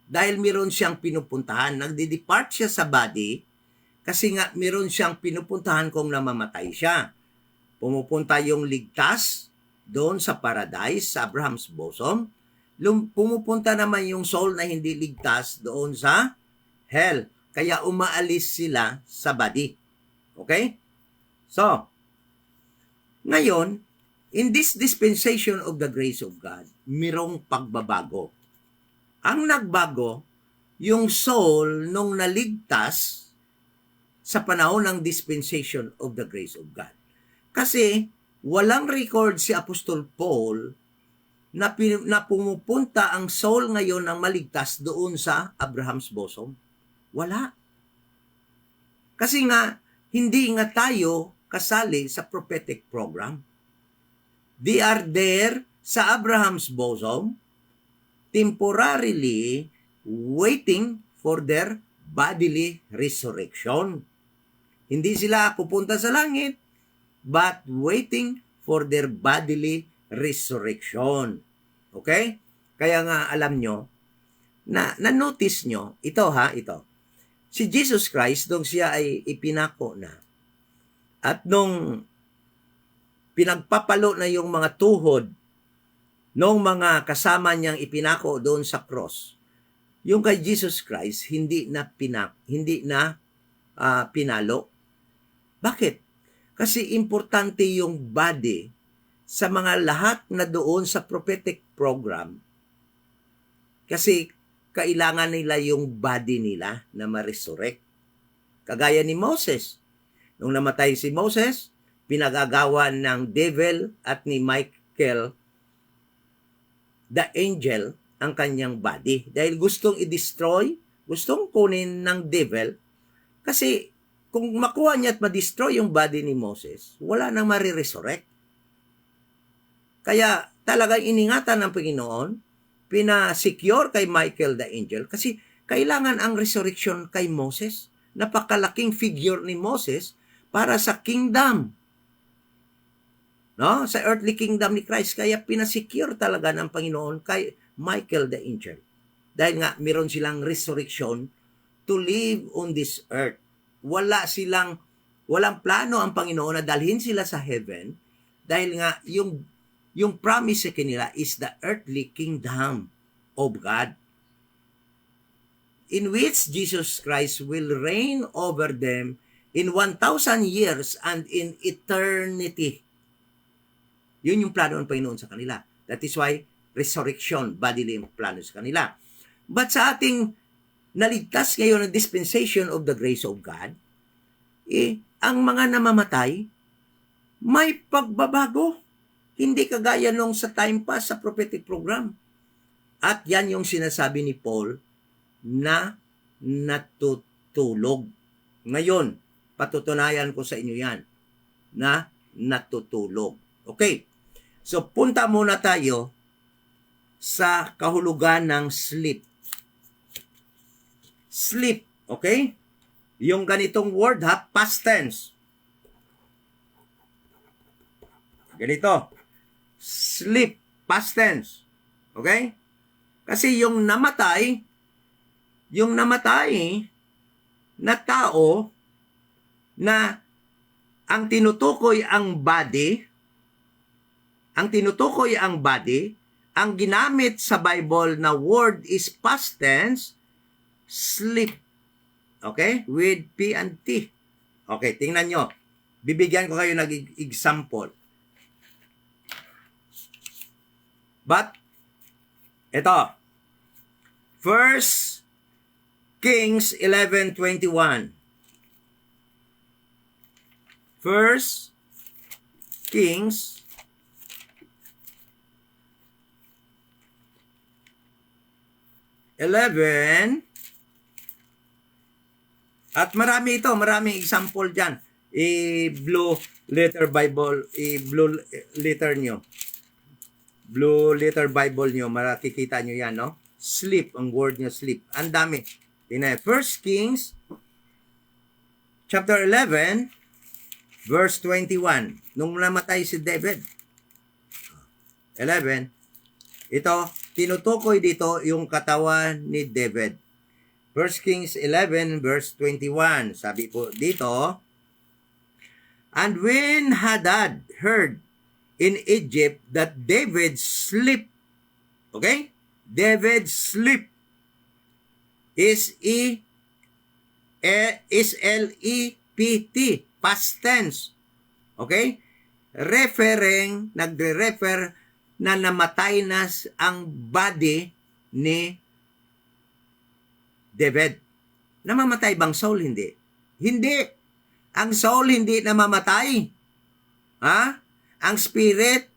Dahil meron siyang pinupuntahan, nagdi-depart siya sa body, kasi nga meron siyang pinupuntahan kung namamatay siya. Pumupunta yung ligtas doon sa paradise, sa Abraham's bosom. Pumupunta naman yung soul na hindi ligtas doon sa hell. Kaya umaalis sila sa body. Okay? So, ngayon, in this dispensation of the grace of God, mirong pagbabago. Ang nagbago, yung soul nung naligtas sa panahon ng dispensation of the grace of God. Kasi, walang record si Apostol Paul na pumupunta ang soul ngayon ng maligtas doon sa Abraham's bosom. Wala. Kasi nga, hindi nga tayo kasali sa prophetic program. They are there sa Abraham's bosom, temporarily waiting for their bodily resurrection. Hindi sila pupunta sa langit, but waiting for their bodily resurrection. Okay? Kaya nga alam nyo, na-notice nyo, ito. Si Jesus Christ, nung siya ay ipinako na, at nung pinagpapalo na yung mga tuhod nung mga kasama niyang ipinako doon sa cross, yung kay Jesus Christ hindi na pinalo. Bakit? Kasi importante yung body sa mga lahat na doon sa prophetic program. Kasi kailangan nila yung body nila na ma-resurrect. Kagaya ni Moses. Nung namatay si Moses, pinagagawan ng devil at ni Michael, the angel, ang kanyang body. Dahil gustong i-destroy, gustong kunin ng devil, kasi kung makuha niya at ma-destroy yung body ni Moses, wala nang mariresurrect. Kaya talagang iningatan ng Panginoon, pinasecure kay Michael the angel, kasi kailangan ang resurrection kay Moses. napakalaking figure ni Moses para sa kingdom. No? Sa earthly kingdom ni Christ. Kaya pinasecure talaga ng Panginoon kay Michael the angel. Dahil nga, meron silang resurrection to live on this earth. Walang plano ang Panginoon na dalhin sila sa heaven dahil nga yung promise sa kanila is the earthly kingdom of God, in which Jesus Christ will reign over them in 1,000 years and in eternity. Yun yung plano ng Panginoon sa kanila. That is why resurrection, bodily yung plano sa kanila. But sa ating naligtas ngayon ng dispensation of the grace of God, ang mga namamatay, may pagbabago. Hindi kagaya nung sa time pass sa prophetic program. At yan yung sinasabi ni Paul na natutulog. Ngayon, patutunayan ko sa inyo yan na natutulog. Okay. So, punta muna tayo sa kahulugan ng sleep. Sleep, okay? Yung ganitong word past tense. Ganito. Sleep, past tense. Okay? Kasi yung namatay na tao na ang tinutukoy ang body, ang ginamit sa Bible na word is past tense, sleep. Okay? With P and T. Okay, tingnan nyo. Bibigyan ko kayo ng example. But, ito. 1 Kings 11:21. 1 Kings 11. At maraming example dyan. I-blue letter Bible, i-blue letter nyo. Blue letter Bible nyo, makikita nyo yan, no? Sleep, ang word nyo, sleep. Ang dami. Tingnan, 1 Kings, chapter 11, verse 21. Nung namatay si David. 11. Ito, tinutukoy dito yung katawan ni David. 1 Kings 11 verse 21. Sabi po dito, and when Hadad heard in Egypt that David sleep, okay? David sleep is L-E-P-T, past tense. Okay? Nagre-refer na namatay na ang body ni David. Namamatay bang soul? Hindi. Hindi. Ang soul hindi namamatay. Ang spirit,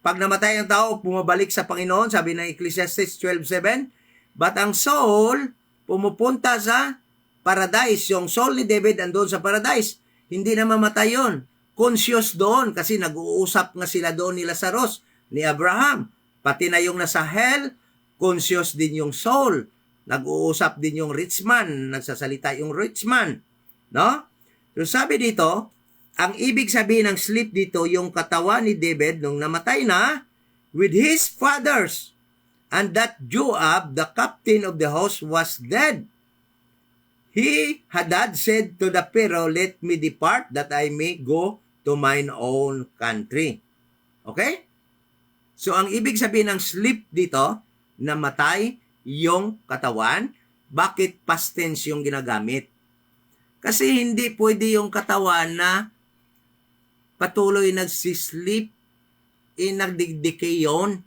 pag namatay ang tao, pumabalik sa Panginoon, sabi ng Ecclesiastes 12:7. But ang soul, pumupunta sa paradise. Yung soul ni David andun sa paradise. Hindi namamatay yun. Conscious doon kasi nag-uusap nga sila doon ni Lazarus, ni Abraham. Pati na yung nasa hell, conscious din yung soul. Nag-uusap din yung rich man, nagsasalita yung rich man. No? So sabi dito, ang ibig sabihin ng sleep dito, yung katawan ni David nung namatay na with his fathers, and that Joab, the captain of the host, was dead. Hadad said to the Pharaoh, let me depart that I may go to mine own country. Okay? So ang ibig sabihin ng sleep dito, namatay yung katawan. Bakit past tense yung ginagamit? Kasi hindi pwede yung katawan na patuloy nagsisleep, nagdidecay yun.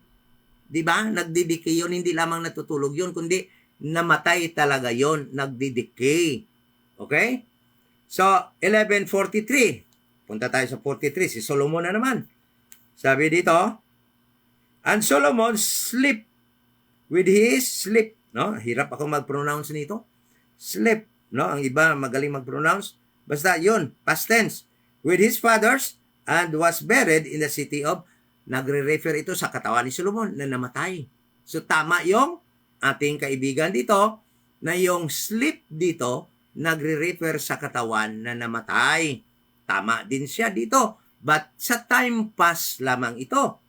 Diba? Nagdidecay yun, hindi lamang natutulog yun, kundi namatay talaga yun, nagdidecay. Okay? So, 11:43. Punta tayo sa 43, si Solomon na naman. Sabi dito, and Solomon sleep with his sleep, no? Hirap ako mag-pronounce nito. Sleep, no? Ang iba magaling mag-pronounce. Basta yun, past tense. With his fathers and was buried in the city of, nagre-refer ito sa katawan ni Solomon na namatay. So tama yung ating kaibigan dito na yung sleep dito nagre-refer sa katawan na namatay. Tama din siya dito. But sa time past lamang ito.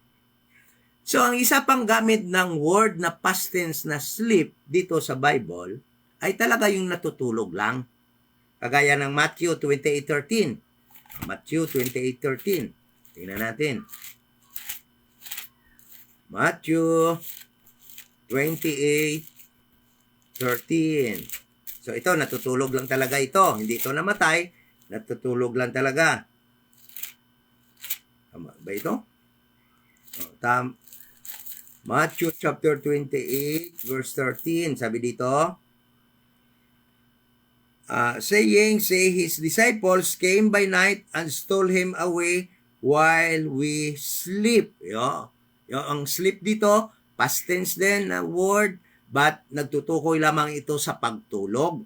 So, ang isa pang gamit ng word na past tense na sleep dito sa Bible ay talaga yung natutulog lang. Kagaya ng Matthew 28:13. Matthew 28:13. Tingnan natin. Matthew 28:13. So, ito, natutulog lang talaga ito. Hindi ito namatay, natutulog lang talaga. Tama ba ito? Matthew chapter 28, verse 13. Sabi dito, saying, his disciples came by night and stole him away while we sleep. Ang sleep dito, past tense din na word, but nagtutukoy lamang ito sa pagtulog.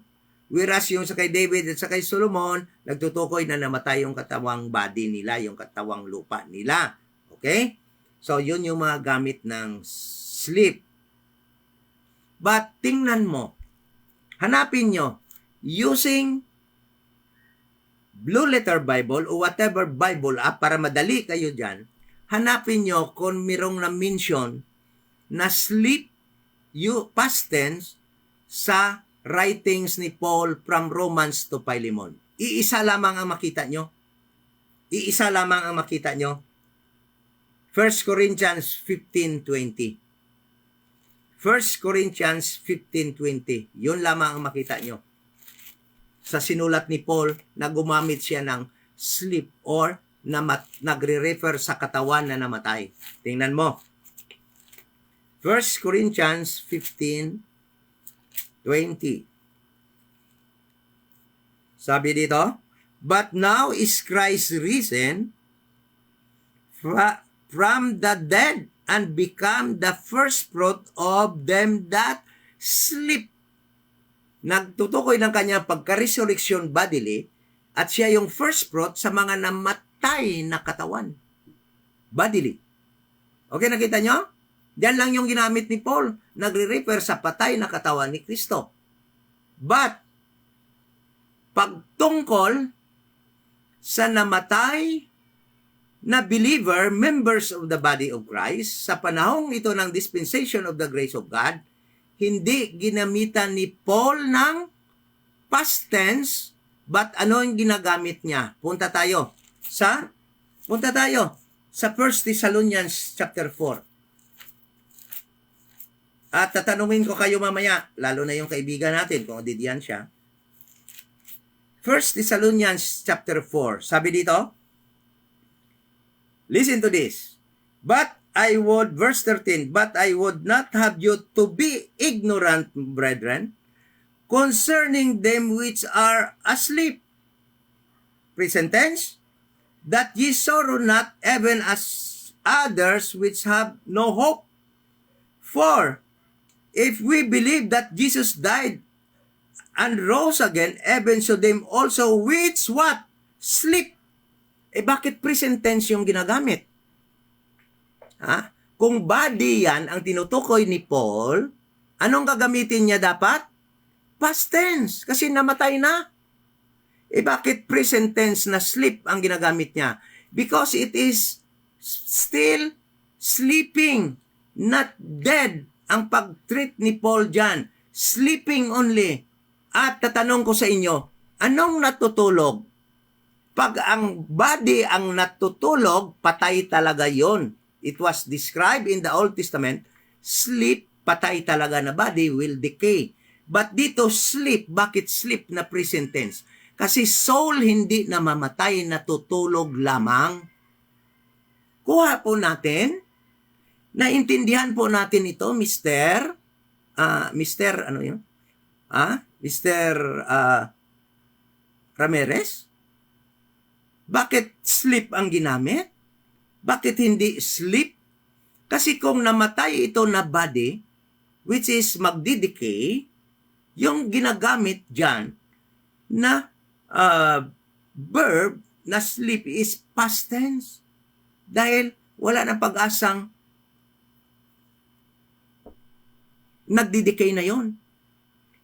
Whereas yung sa kay David at sa kay Solomon, nagtutukoy na namatay yung katawang body nila, yung katawang lupa nila. Okay? So, yun yung mga gamit ng sleep. But, tingnan mo. Hanapin nyo. Using Blue Letter Bible o whatever Bible app para madali kayo dyan, hanapin nyo kung mirong na-mention na sleep, past tense, sa writings ni Paul from Romans to Philemon. Iisa lamang ang makita nyo. Iisa lamang ang makita nyo. 1 Corinthians 15:20. 1 Corinthians 15:20. Yun lamang ang makita nyo. Sa sinulat ni Paul na gumamit siya ng sleep or nagre-refer sa katawan na namatay. Tingnan mo. 1 Corinthians 15:20. Sabi dito, but now is Christ risen from the dead and become the first fruit of them that sleep. Nagtutukoy ng kanya pagka-resurrection bodily at siya yung first fruit sa mga namatay na katawan. Bodily. Okay, nakita nyo? Diyan lang yung ginamit ni Paul. Nagre-refer sa patay na katawan ni Kristo. But, pagtungkol sa namatay na believer, members of the body of Christ, sa panahong ito ng dispensation of the grace of God, hindi ginamitan ni Paul ng past tense, but ano yung ginagamit niya? Punta tayo sa 1 Thessalonians chapter 4. At tatanungin ko kayo mamaya, lalo na yung kaibigan natin, kung didiyan siya. 1 Thessalonians chapter 4. Sabi dito, listen to this. Verse 13, but I would not have you to be ignorant, brethren, concerning them which are asleep. Present tense, that ye sorrow not even as others which have no hope. For if we believe that Jesus died and rose again, even so them also which what? Sleep. Bakit present tense yung ginagamit? Kung body yan ang tinutukoy ni Paul, anong gagamitin niya dapat? Past tense, kasi namatay na. Bakit present tense na sleep ang ginagamit niya? Because it is still sleeping, not dead ang pag-treat ni Paul dyan. Sleeping only. At tatanong ko sa inyo, anong natutulog? Pag ang body ang natutulog, patay talaga yon. It was described in the Old Testament, sleep, patay talaga na body will decay. But dito sleep, bakit sleep na present tense? Kasi soul hindi namamatay, natutulog lamang. Kuha po natin, naintindihan po natin ito, Mr. Ramirez? Bakit sleep ang ginamit? Bakit hindi sleep? Kasi kung namatay ito na body, which is magdidecay, yung ginagamit dyan na verb na sleep is past tense. Dahil wala na pag-asang nagdidecay na yon.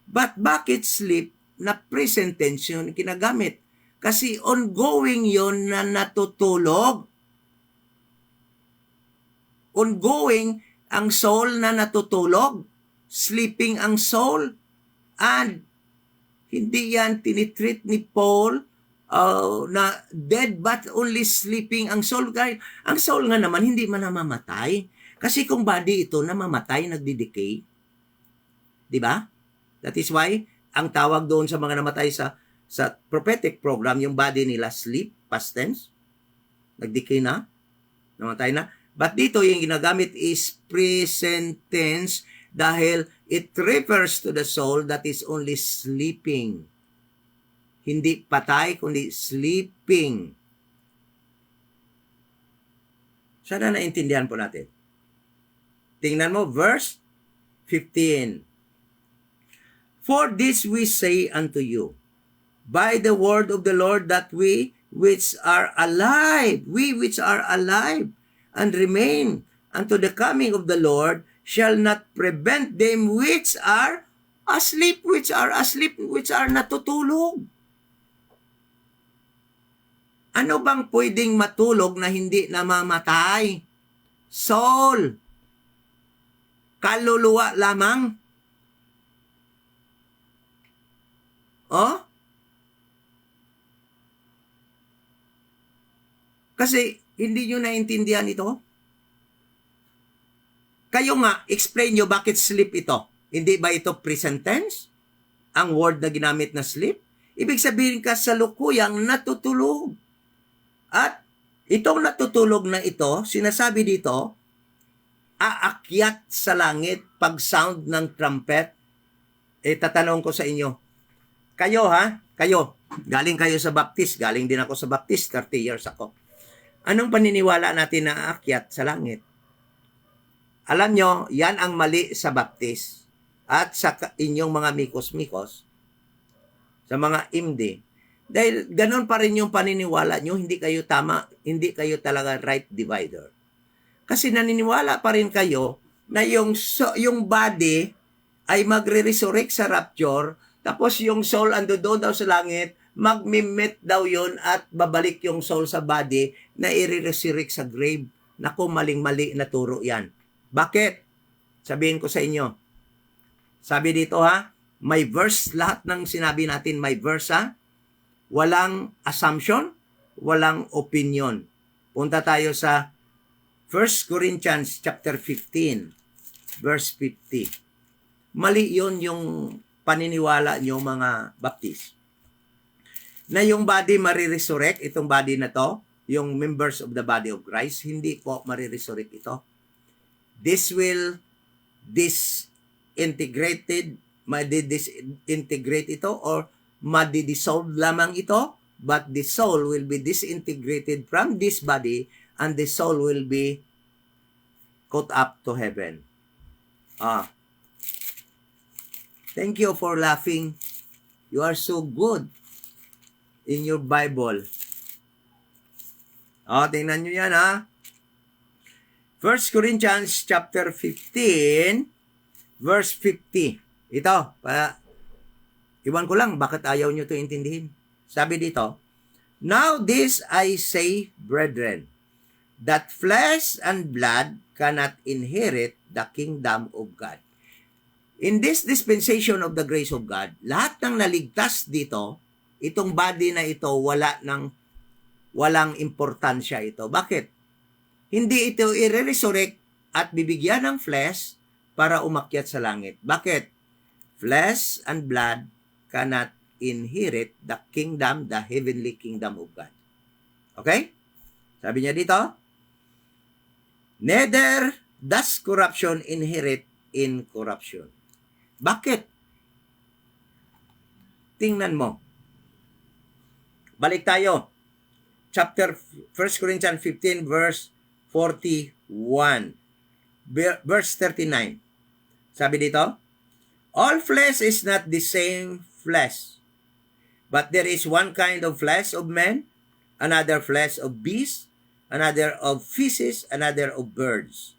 But bakit sleep na present tense yun kinagamit. Kasi ongoing yun na natutulog. Ongoing ang soul na natutulog. Sleeping ang soul. And hindi yan tinitreat ni Paul na dead but only sleeping ang soul. Ang soul nga naman hindi man namamatay. Kasi kung body ito namamatay, nagdi-decay. Di ba? That is why ang tawag doon sa mga namatay sa prophetic program, yung body nila sleep, past tense, nag-decay na, namatay na. But dito yung ginagamit is present tense dahil it refers to the soul that is only sleeping. Hindi patay, kundi sleeping. Sana naintindihan po natin. Tingnan mo, verse 15. For this we say unto you, by the word of the Lord, that we which are alive and remain unto the coming of the Lord shall not prevent them which are asleep, which are natutulog. Ano bang pwedeng matulog na hindi namamatay? Soul. Kaluluwa lamang. Oh? Kasi hindi nyo naintindihan ito. Kayo nga, explain nyo bakit sleep ito. Hindi ba ito present tense? Ang word na ginamit na sleep? Ibig sabihin kasalukuyang natutulog. At itong natutulog na ito, sinasabi dito, aakyat sa langit pag sound ng trumpet. Tatanong ko sa inyo, kayo, galing kayo sa Baptist, galing din ako sa Baptist, 30 years ako. Anong paniniwala natin na aakyat sa langit? Alam nyo, yan ang mali sa Baptist at sa inyong mga mikos-mikos, sa mga imdi. Dahil ganun pa rin yung paniniwala nyo, hindi kayo tama, hindi kayo talaga right divider. Kasi naniniwala pa rin kayo na yung body ay magre-resurrect sa rapture, tapos yung soul ando doon daw sa langit, mag-meet daw yun at babalik yung soul sa body na i-resurrect sa grave. Naku, maling-mali na turo yan. Bakit? Sabihin ko sa inyo. Sabi dito may verse, lahat ng sinabi natin may verse Walang assumption, walang opinion. Punta tayo sa 1 Corinthians chapter 15, verse 50. Mali yun yung paniniwala nyo mga Baptist. Na yung body mariresurrect, itong body na to, yung members of the body of Christ, hindi po mariresurrect ito. This will disintegrate ito or madi-dissolve lamang ito, but the soul will be disintegrated from this body and the soul will be caught up to heaven. Thank you for laughing. You are so good in your Bible. Tingnan nyo yan 1 Corinthians chapter 15, verse 50. Ito, iwan ko lang, bakit ayaw nyo ito intindihin? Sabi dito, now this I say, brethren, that flesh and blood cannot inherit the kingdom of God. In this dispensation of the grace of God, lahat ng naligtas dito, itong body na ito, walang importansya ito. Bakit? Hindi ito i-resurrect at bibigyan ng flesh para umakyat sa langit. Bakit? Flesh and blood cannot inherit the kingdom, the heavenly kingdom of God. Okay? Sabi niya dito, neither does corruption inherit incorruption. Bakit? Tingnan mo. Balik tayo. Chapter 1 Corinthians 15 verse 41. Verse 39. Sabi dito, all flesh is not the same flesh, but there is one kind of flesh of men, another flesh of beasts, another of fishes, another of birds.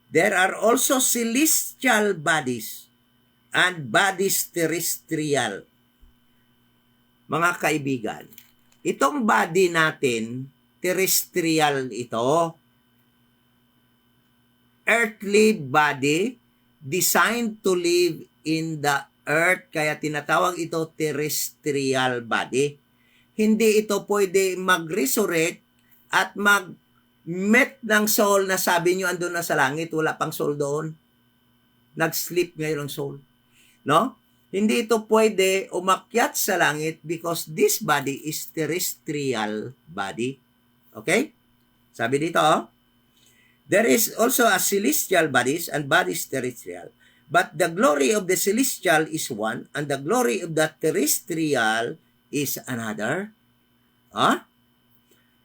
There are also celestial bodies and bodies terrestrial. mga kaibigan, itong body natin, terrestrial ito. Earthly body, designed to live in the earth, kaya tinatawag ito terrestrial body. Hindi ito pwede mag-resurrect at mag-met ng soul na sabi nyo andun na sa langit, wala pang soul doon. Nag-sleep ngayon ang soul. No? Hindi ito pwede umakyat sa langit because this body is terrestrial body. Okay? Sabi dito, there is also a celestial bodies and bodies terrestrial. But the glory of the celestial is one, and the glory of the terrestrial is another. Huh?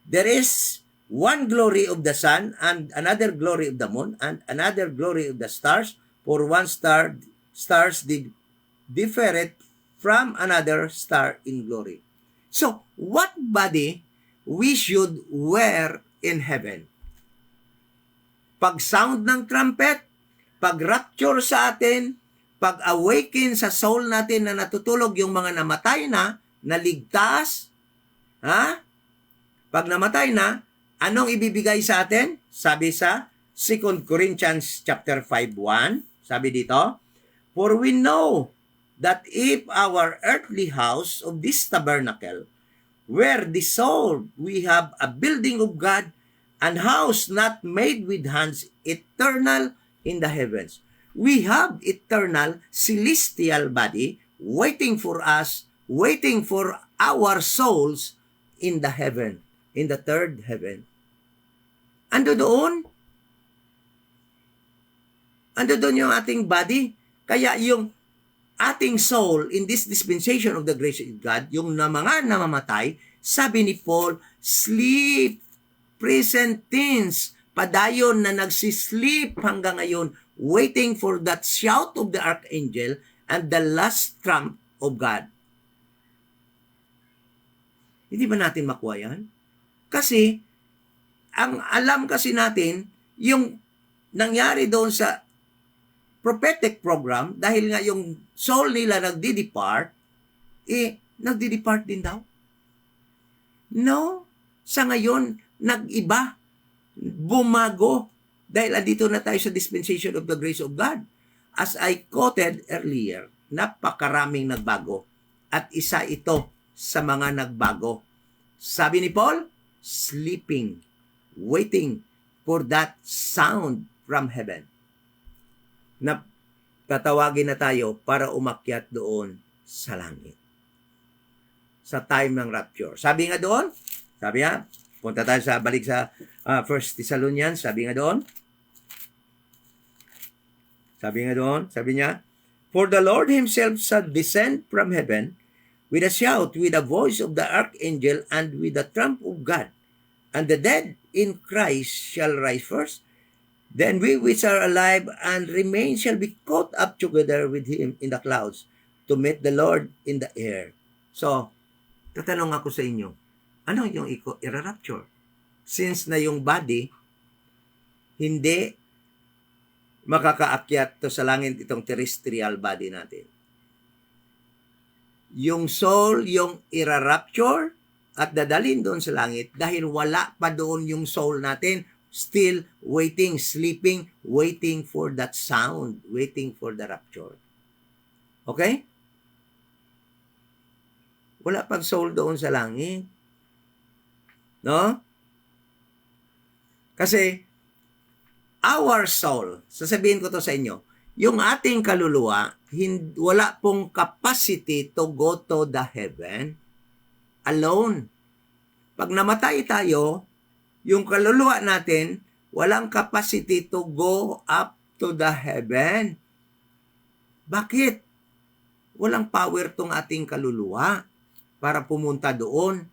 There is one glory of the sun, and another glory of the moon, and another glory of the stars. For one stars did different from another star in glory. So, what body we should wear in heaven? Pag sound ng trumpet, pag rapture sa atin, pag awaken sa soul natin na natutulog yung mga namatay na, naligtas, ha? Pag namatay na, anong ibibigay sa atin? Sabi sa 2 Corinthians chapter 5:1, sabi dito, for we know that if our earthly house of this tabernacle were dissolved, we have a building of God, an house not made with hands, eternal in the heavens. We have eternal celestial body waiting for us, waiting for our souls in the heaven, in the third heaven. Ando doon yung ating body. Kaya yung ating soul in this dispensation of the grace of God, yung mga namamatay, sabi ni Paul, sleep, present tense, padayon na nagsisleep hanggang ngayon, waiting for that shout of the archangel and the last trump of God. Hindi ba natin makuha yan? Kasi, ang alam kasi natin, yung nangyari doon sa prophetic program, dahil nga yung soul nila nagdi-depart, nagdi-depart din daw. No, sa ngayon, nag-iba, bumago, dahil andito na tayo sa dispensation of the grace of God. As I quoted earlier, napakaraming nagbago, at isa ito sa mga nagbago. Sabi ni Paul, sleeping, waiting for that sound from heaven. Na tatawagin na tayo para umakyat doon sa langit. Sa time ng rapture. Sabi nga doon, punta tayo balik sa 1 Thessalonians, sabi niya, for the Lord himself shall descend from heaven with a shout, with a voice of the archangel, and with the trump of God. And the dead in Christ shall rise first. Then we which are alive and remain shall be caught up together with him in the clouds to meet the Lord in the air. So, tatanong ako sa inyo, ano yung i-rapture? Since na yung body, hindi makakaakyat to sa langit itong terrestrial body natin. Yung soul, yung i-rapture at dadalhin doon sa langit dahil wala pa doon yung soul natin, still waiting, sleeping, waiting for that sound, waiting for the rapture. Okay? Wala pang soul doon sa langit. No? Kasi, our soul, sasabihin ko to sa inyo, yung ating kaluluwa, wala pong capacity to go to the heaven alone. Pag namatay tayo, yung kaluluwa natin, walang capacity to go up to the heaven. Bakit? Walang power tong ating kaluluwa para pumunta doon.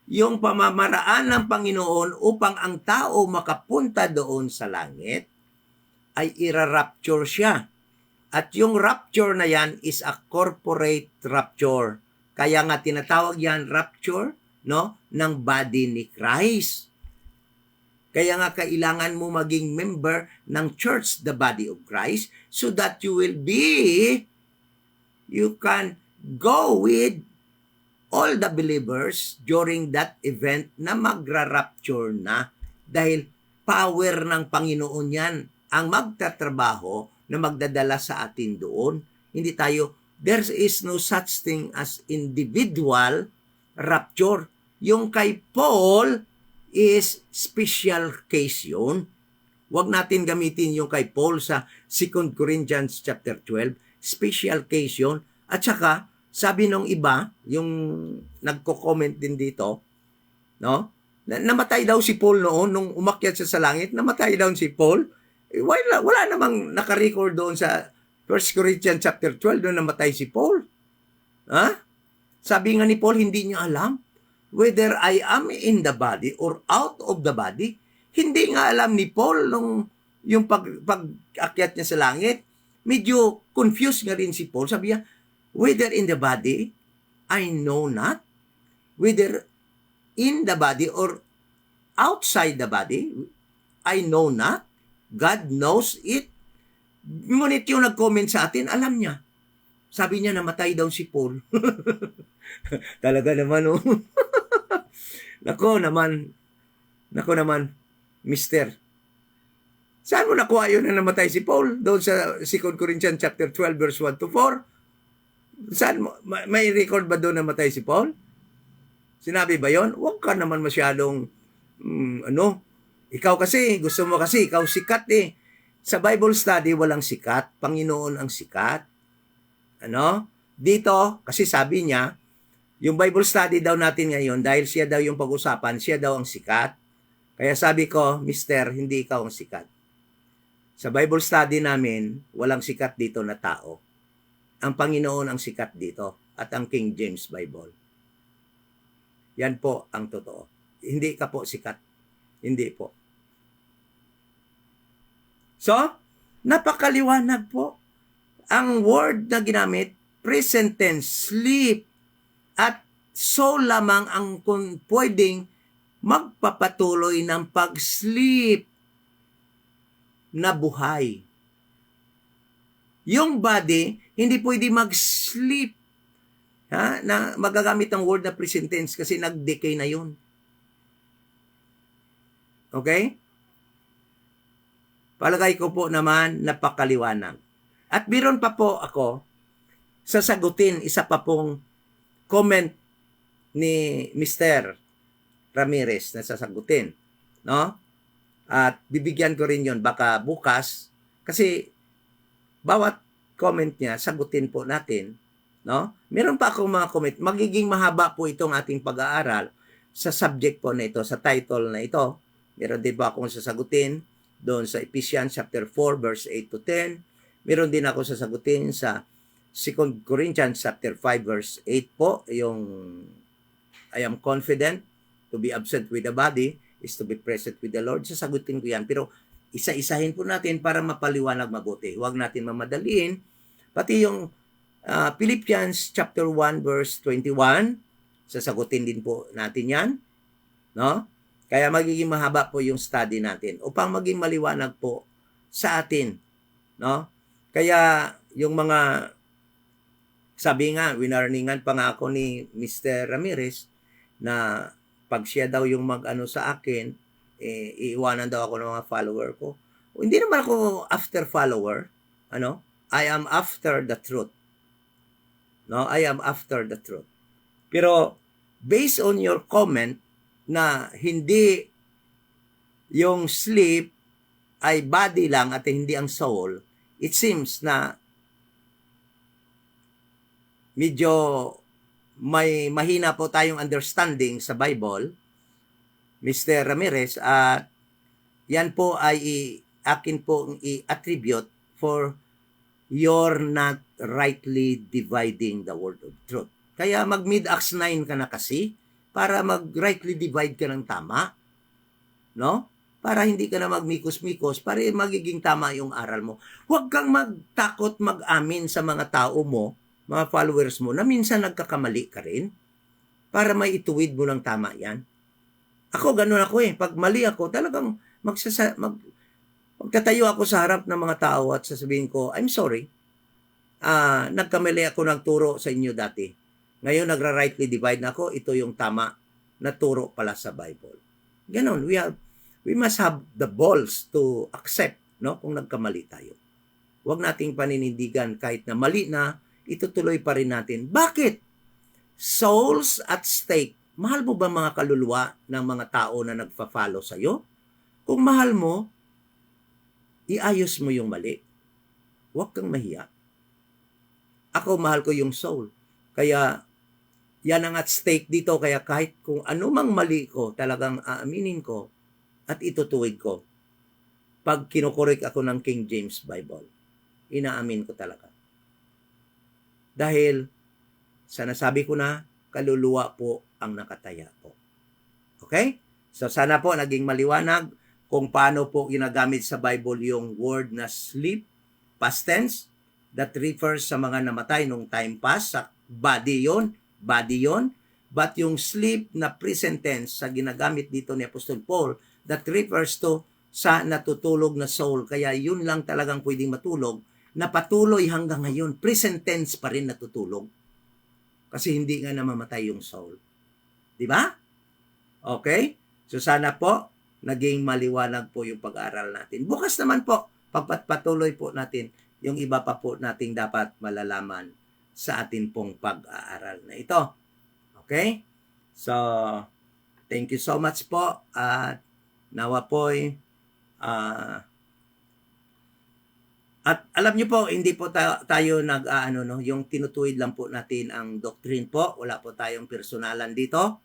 Yung pamamaraan ng Panginoon upang ang tao makapunta doon sa langit, ay ira-rapture siya. At yung rapture na yan is a corporate rapture. Kaya nga tinatawag yan rapture, no, ng body ni Christ. Kaya nga kailangan mo maging member ng church, the body of Christ, so that you can go with all the believers during that event na magra-rapture na dahil power ng Panginoon yan ang magtatrabaho na magdadala sa atin doon. Hindi tayo, there is no such thing as individual rapture. Yung kay Paul is special case yun. Huwag natin gamitin yung kay Paul sa 2 Corinthians chapter 12. Special case yun. At saka, sabi nung iba, yung nagko-comment din dito, no? Namatay daw si Paul noon, nung umakyat siya sa langit, namatay daw si Paul. Wala namang naka-record doon sa 1 Corinthians chapter 12 doon namatay si Paul. Ha? Sabi nga ni Paul, hindi niya alam whether I am in the body or out of the body. Hindi nga alam ni Paul nung yung pag-akyat niya sa langit. Medyo confused nga rin si Paul. Sabi niya, whether in the body, I know not. Whether in the body or outside the body, I know not. God knows it. Ngunit yung nag-comment sa atin, alam niya. Sabi niya, namatay daw si Paul. Talaga naman, oh. Nako naman, mister. Saan mo nakuha yun na namatay si Paul? Doon sa 2 Corinthians chapter 12, verse 1 to 4. Saan mo? May record ba doon na namatay si Paul? Sinabi ba yon? Huwag ka naman masyadong, ikaw kasi, gusto mo kasi, ikaw sikat eh. Sa Bible study, walang sikat. Panginoon ang sikat. Dito, kasi sabi niya, yung Bible study daw natin ngayon, dahil siya daw yung pag-usapan, siya daw ang sikat. Kaya sabi ko, Mister, hindi ikaw ang sikat. Sa Bible study namin, walang sikat dito na tao. Ang Panginoon ang sikat dito at ang King James Bible. Yan po ang totoo. Hindi ka po sikat. Hindi po. So, napakaliwanag po. Ang word na ginamit, present tense, sleep, at so lamang ang kung pwedeng magpapatuloy ng pag-sleep na buhay. Yung body, hindi pwede mag-sleep. Na magagamit ang word na present tense kasi nag-decay na yun. Okay? Palagay ko po naman napakaliwanag. At meron pa po ako sasagutin isa pa pong comment ni Mr. Ramirez na sasagutin, no? At bibigyan ko rin 'yon baka bukas kasi bawat comment niya sagutin po natin, no? Meron pa akong mga comment. Magiging mahaba po itong ating pag-aaral sa subject po na ito, sa title na ito. Meron din po akong sasagutin doon sa Ephesians chapter 4 verse 8 to 10. Meron din ako sasagutin sa 2 Corinthians chapter 5 verse 8 po, yung I am confident to be absent with the body is to be present with the Lord. Sasagutin ko yan. Pero isa-isahin po natin para mapaliwanag mabuti. Huwag natin mamadaliin. Pati yung Philippians chapter 1 verse 21, sasagutin din po natin yan. No? Kaya magiging mahaba po yung study natin upang maging maliwanag po sa atin. No? Kaya yung mga sabi nga, winarningan pa nga ako ni Mr. Ramirez na pag siya daw yung mag-ano sa akin, iiwanan daw ako ng mga follower ko. O, hindi naman ako after follower. I am after the truth. No, I am after the truth. Pero based on your comment na hindi yung sleep ay body lang at hindi ang soul, it seems na medyo may mahina po tayong understanding sa Bible, Mr. Ramirez, at yan po ay akin po i-attribute for you're not rightly dividing the word of truth. Kaya mag-mid-Acts 9 ka na kasi para mag-rightly divide ka ng tama. No? Para hindi ka na magmikos-mikos, para magiging tama yung aral mo. Huwag kang magtakot mag-amin sa mga tao mo, mga followers mo, na minsan nagkakamali ka rin para may ituwid mo ng tama yan. Ako, ganun ako eh. Pag mali ako, talagang magtatayo ako sa harap ng mga tao at sasabihin ko, I'm sorry. Nagkamali ako ng turo sa inyo dati. Ngayon, nagra-rightly divide na ako. Ito yung tama na turo pala sa Bible. Ganon. We must have the balls to accept, no, kung nagkamali tayo. Huwag nating paninindigan kahit na mali na, itutuloy pa rin natin. Bakit? Souls at stake. Mahal mo ba mga kaluluwa ng mga tao na nagfa-follow sa'yo? Kung mahal mo, iayos mo yung mali. Huwag kang mahiya. Ako, mahal ko yung soul. Kaya, yan ang at stake dito. Kaya kahit kung anumang mali ko, talagang aaminin ko at itutuwid ko. Pag kinukorek ako ng King James Bible, inaamin ko talaga. Dahil, sa nasabi ko na, kaluluwa po ang nakataya po. Okay? So, sana po naging maliwanag kung paano po ginagamit sa Bible yung word na sleep, past tense, that refers sa mga namatay nung time past, sa body yon. But yung sleep na present tense sa ginagamit dito ni Apostol Paul, that refers to sa natutulog na soul. Kaya yun lang talagang pwedeng matulog, na patuloy hanggang ngayon. Present tense pa rin natutulog. Kasi hindi nga namamatay yung soul. Di ba? Okay? So sana po, naging maliwanag po yung pag-aaral natin. Bukas naman po, pagpatuloy po natin yung iba pa po nating dapat malalaman sa atin pong pag-aaral na ito. Okay? So, thank you so much po. At nawa po'y at alam niyo po, hindi po tayo yung tinutuwid lang po natin ang doctrine po. Wala po tayong personalan dito.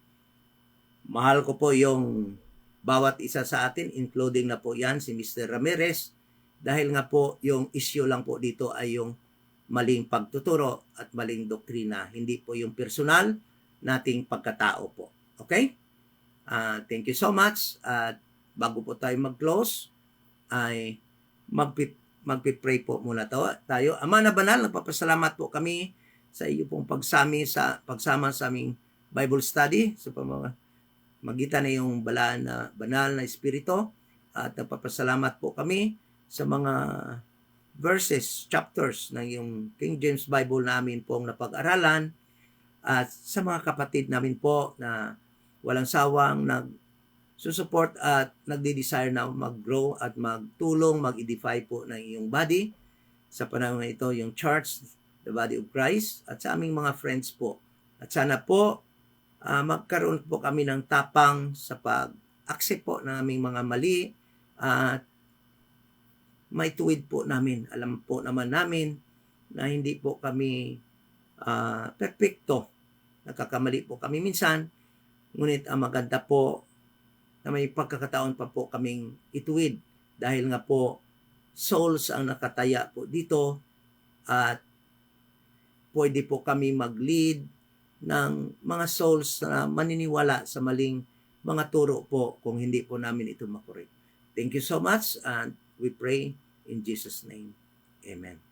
Mahal ko po yung bawat isa sa atin, including na po yan si Mr. Ramirez. Dahil nga po, yung issue lang po dito ay yung maling pagtuturo at maling doktrina. Hindi po yung personal nating pagkatao po. Okay? Thank you so much. At bago po tayo mag-close, ay magpipray po muna tayo. Ama na banal, nagpapasalamat po kami sa iyo pong pagsama sa aming Bible study sa magitan na yung banal na espiritu. At nagpapasalamat po kami sa mga verses, chapters ng yung King James Bible namin pong napag-aralan, at sa mga kapatid namin po na walang sawang nagsusupport at nagde-desire na mag-grow at magtulong, mag-edify po ng iyong body. Sa panahon na ito, yung church, the body of Christ, at sa aming mga friends po. At sana po, magkaroon po kami ng tapang sa pag-accept po ng aming mga mali at may tuwid po namin. Alam po naman namin na hindi po kami perfecto. Nagkakamali po kami minsan, ngunit ang maganda po na may pagkakataon pa po kaming ituwid dahil nga po souls ang nakataya po dito at pwede po kami mag-lead ng mga souls na maniniwala sa maling mga turo po kung hindi po namin ito makorek. Thank you so much and we pray in Jesus' name. Amen.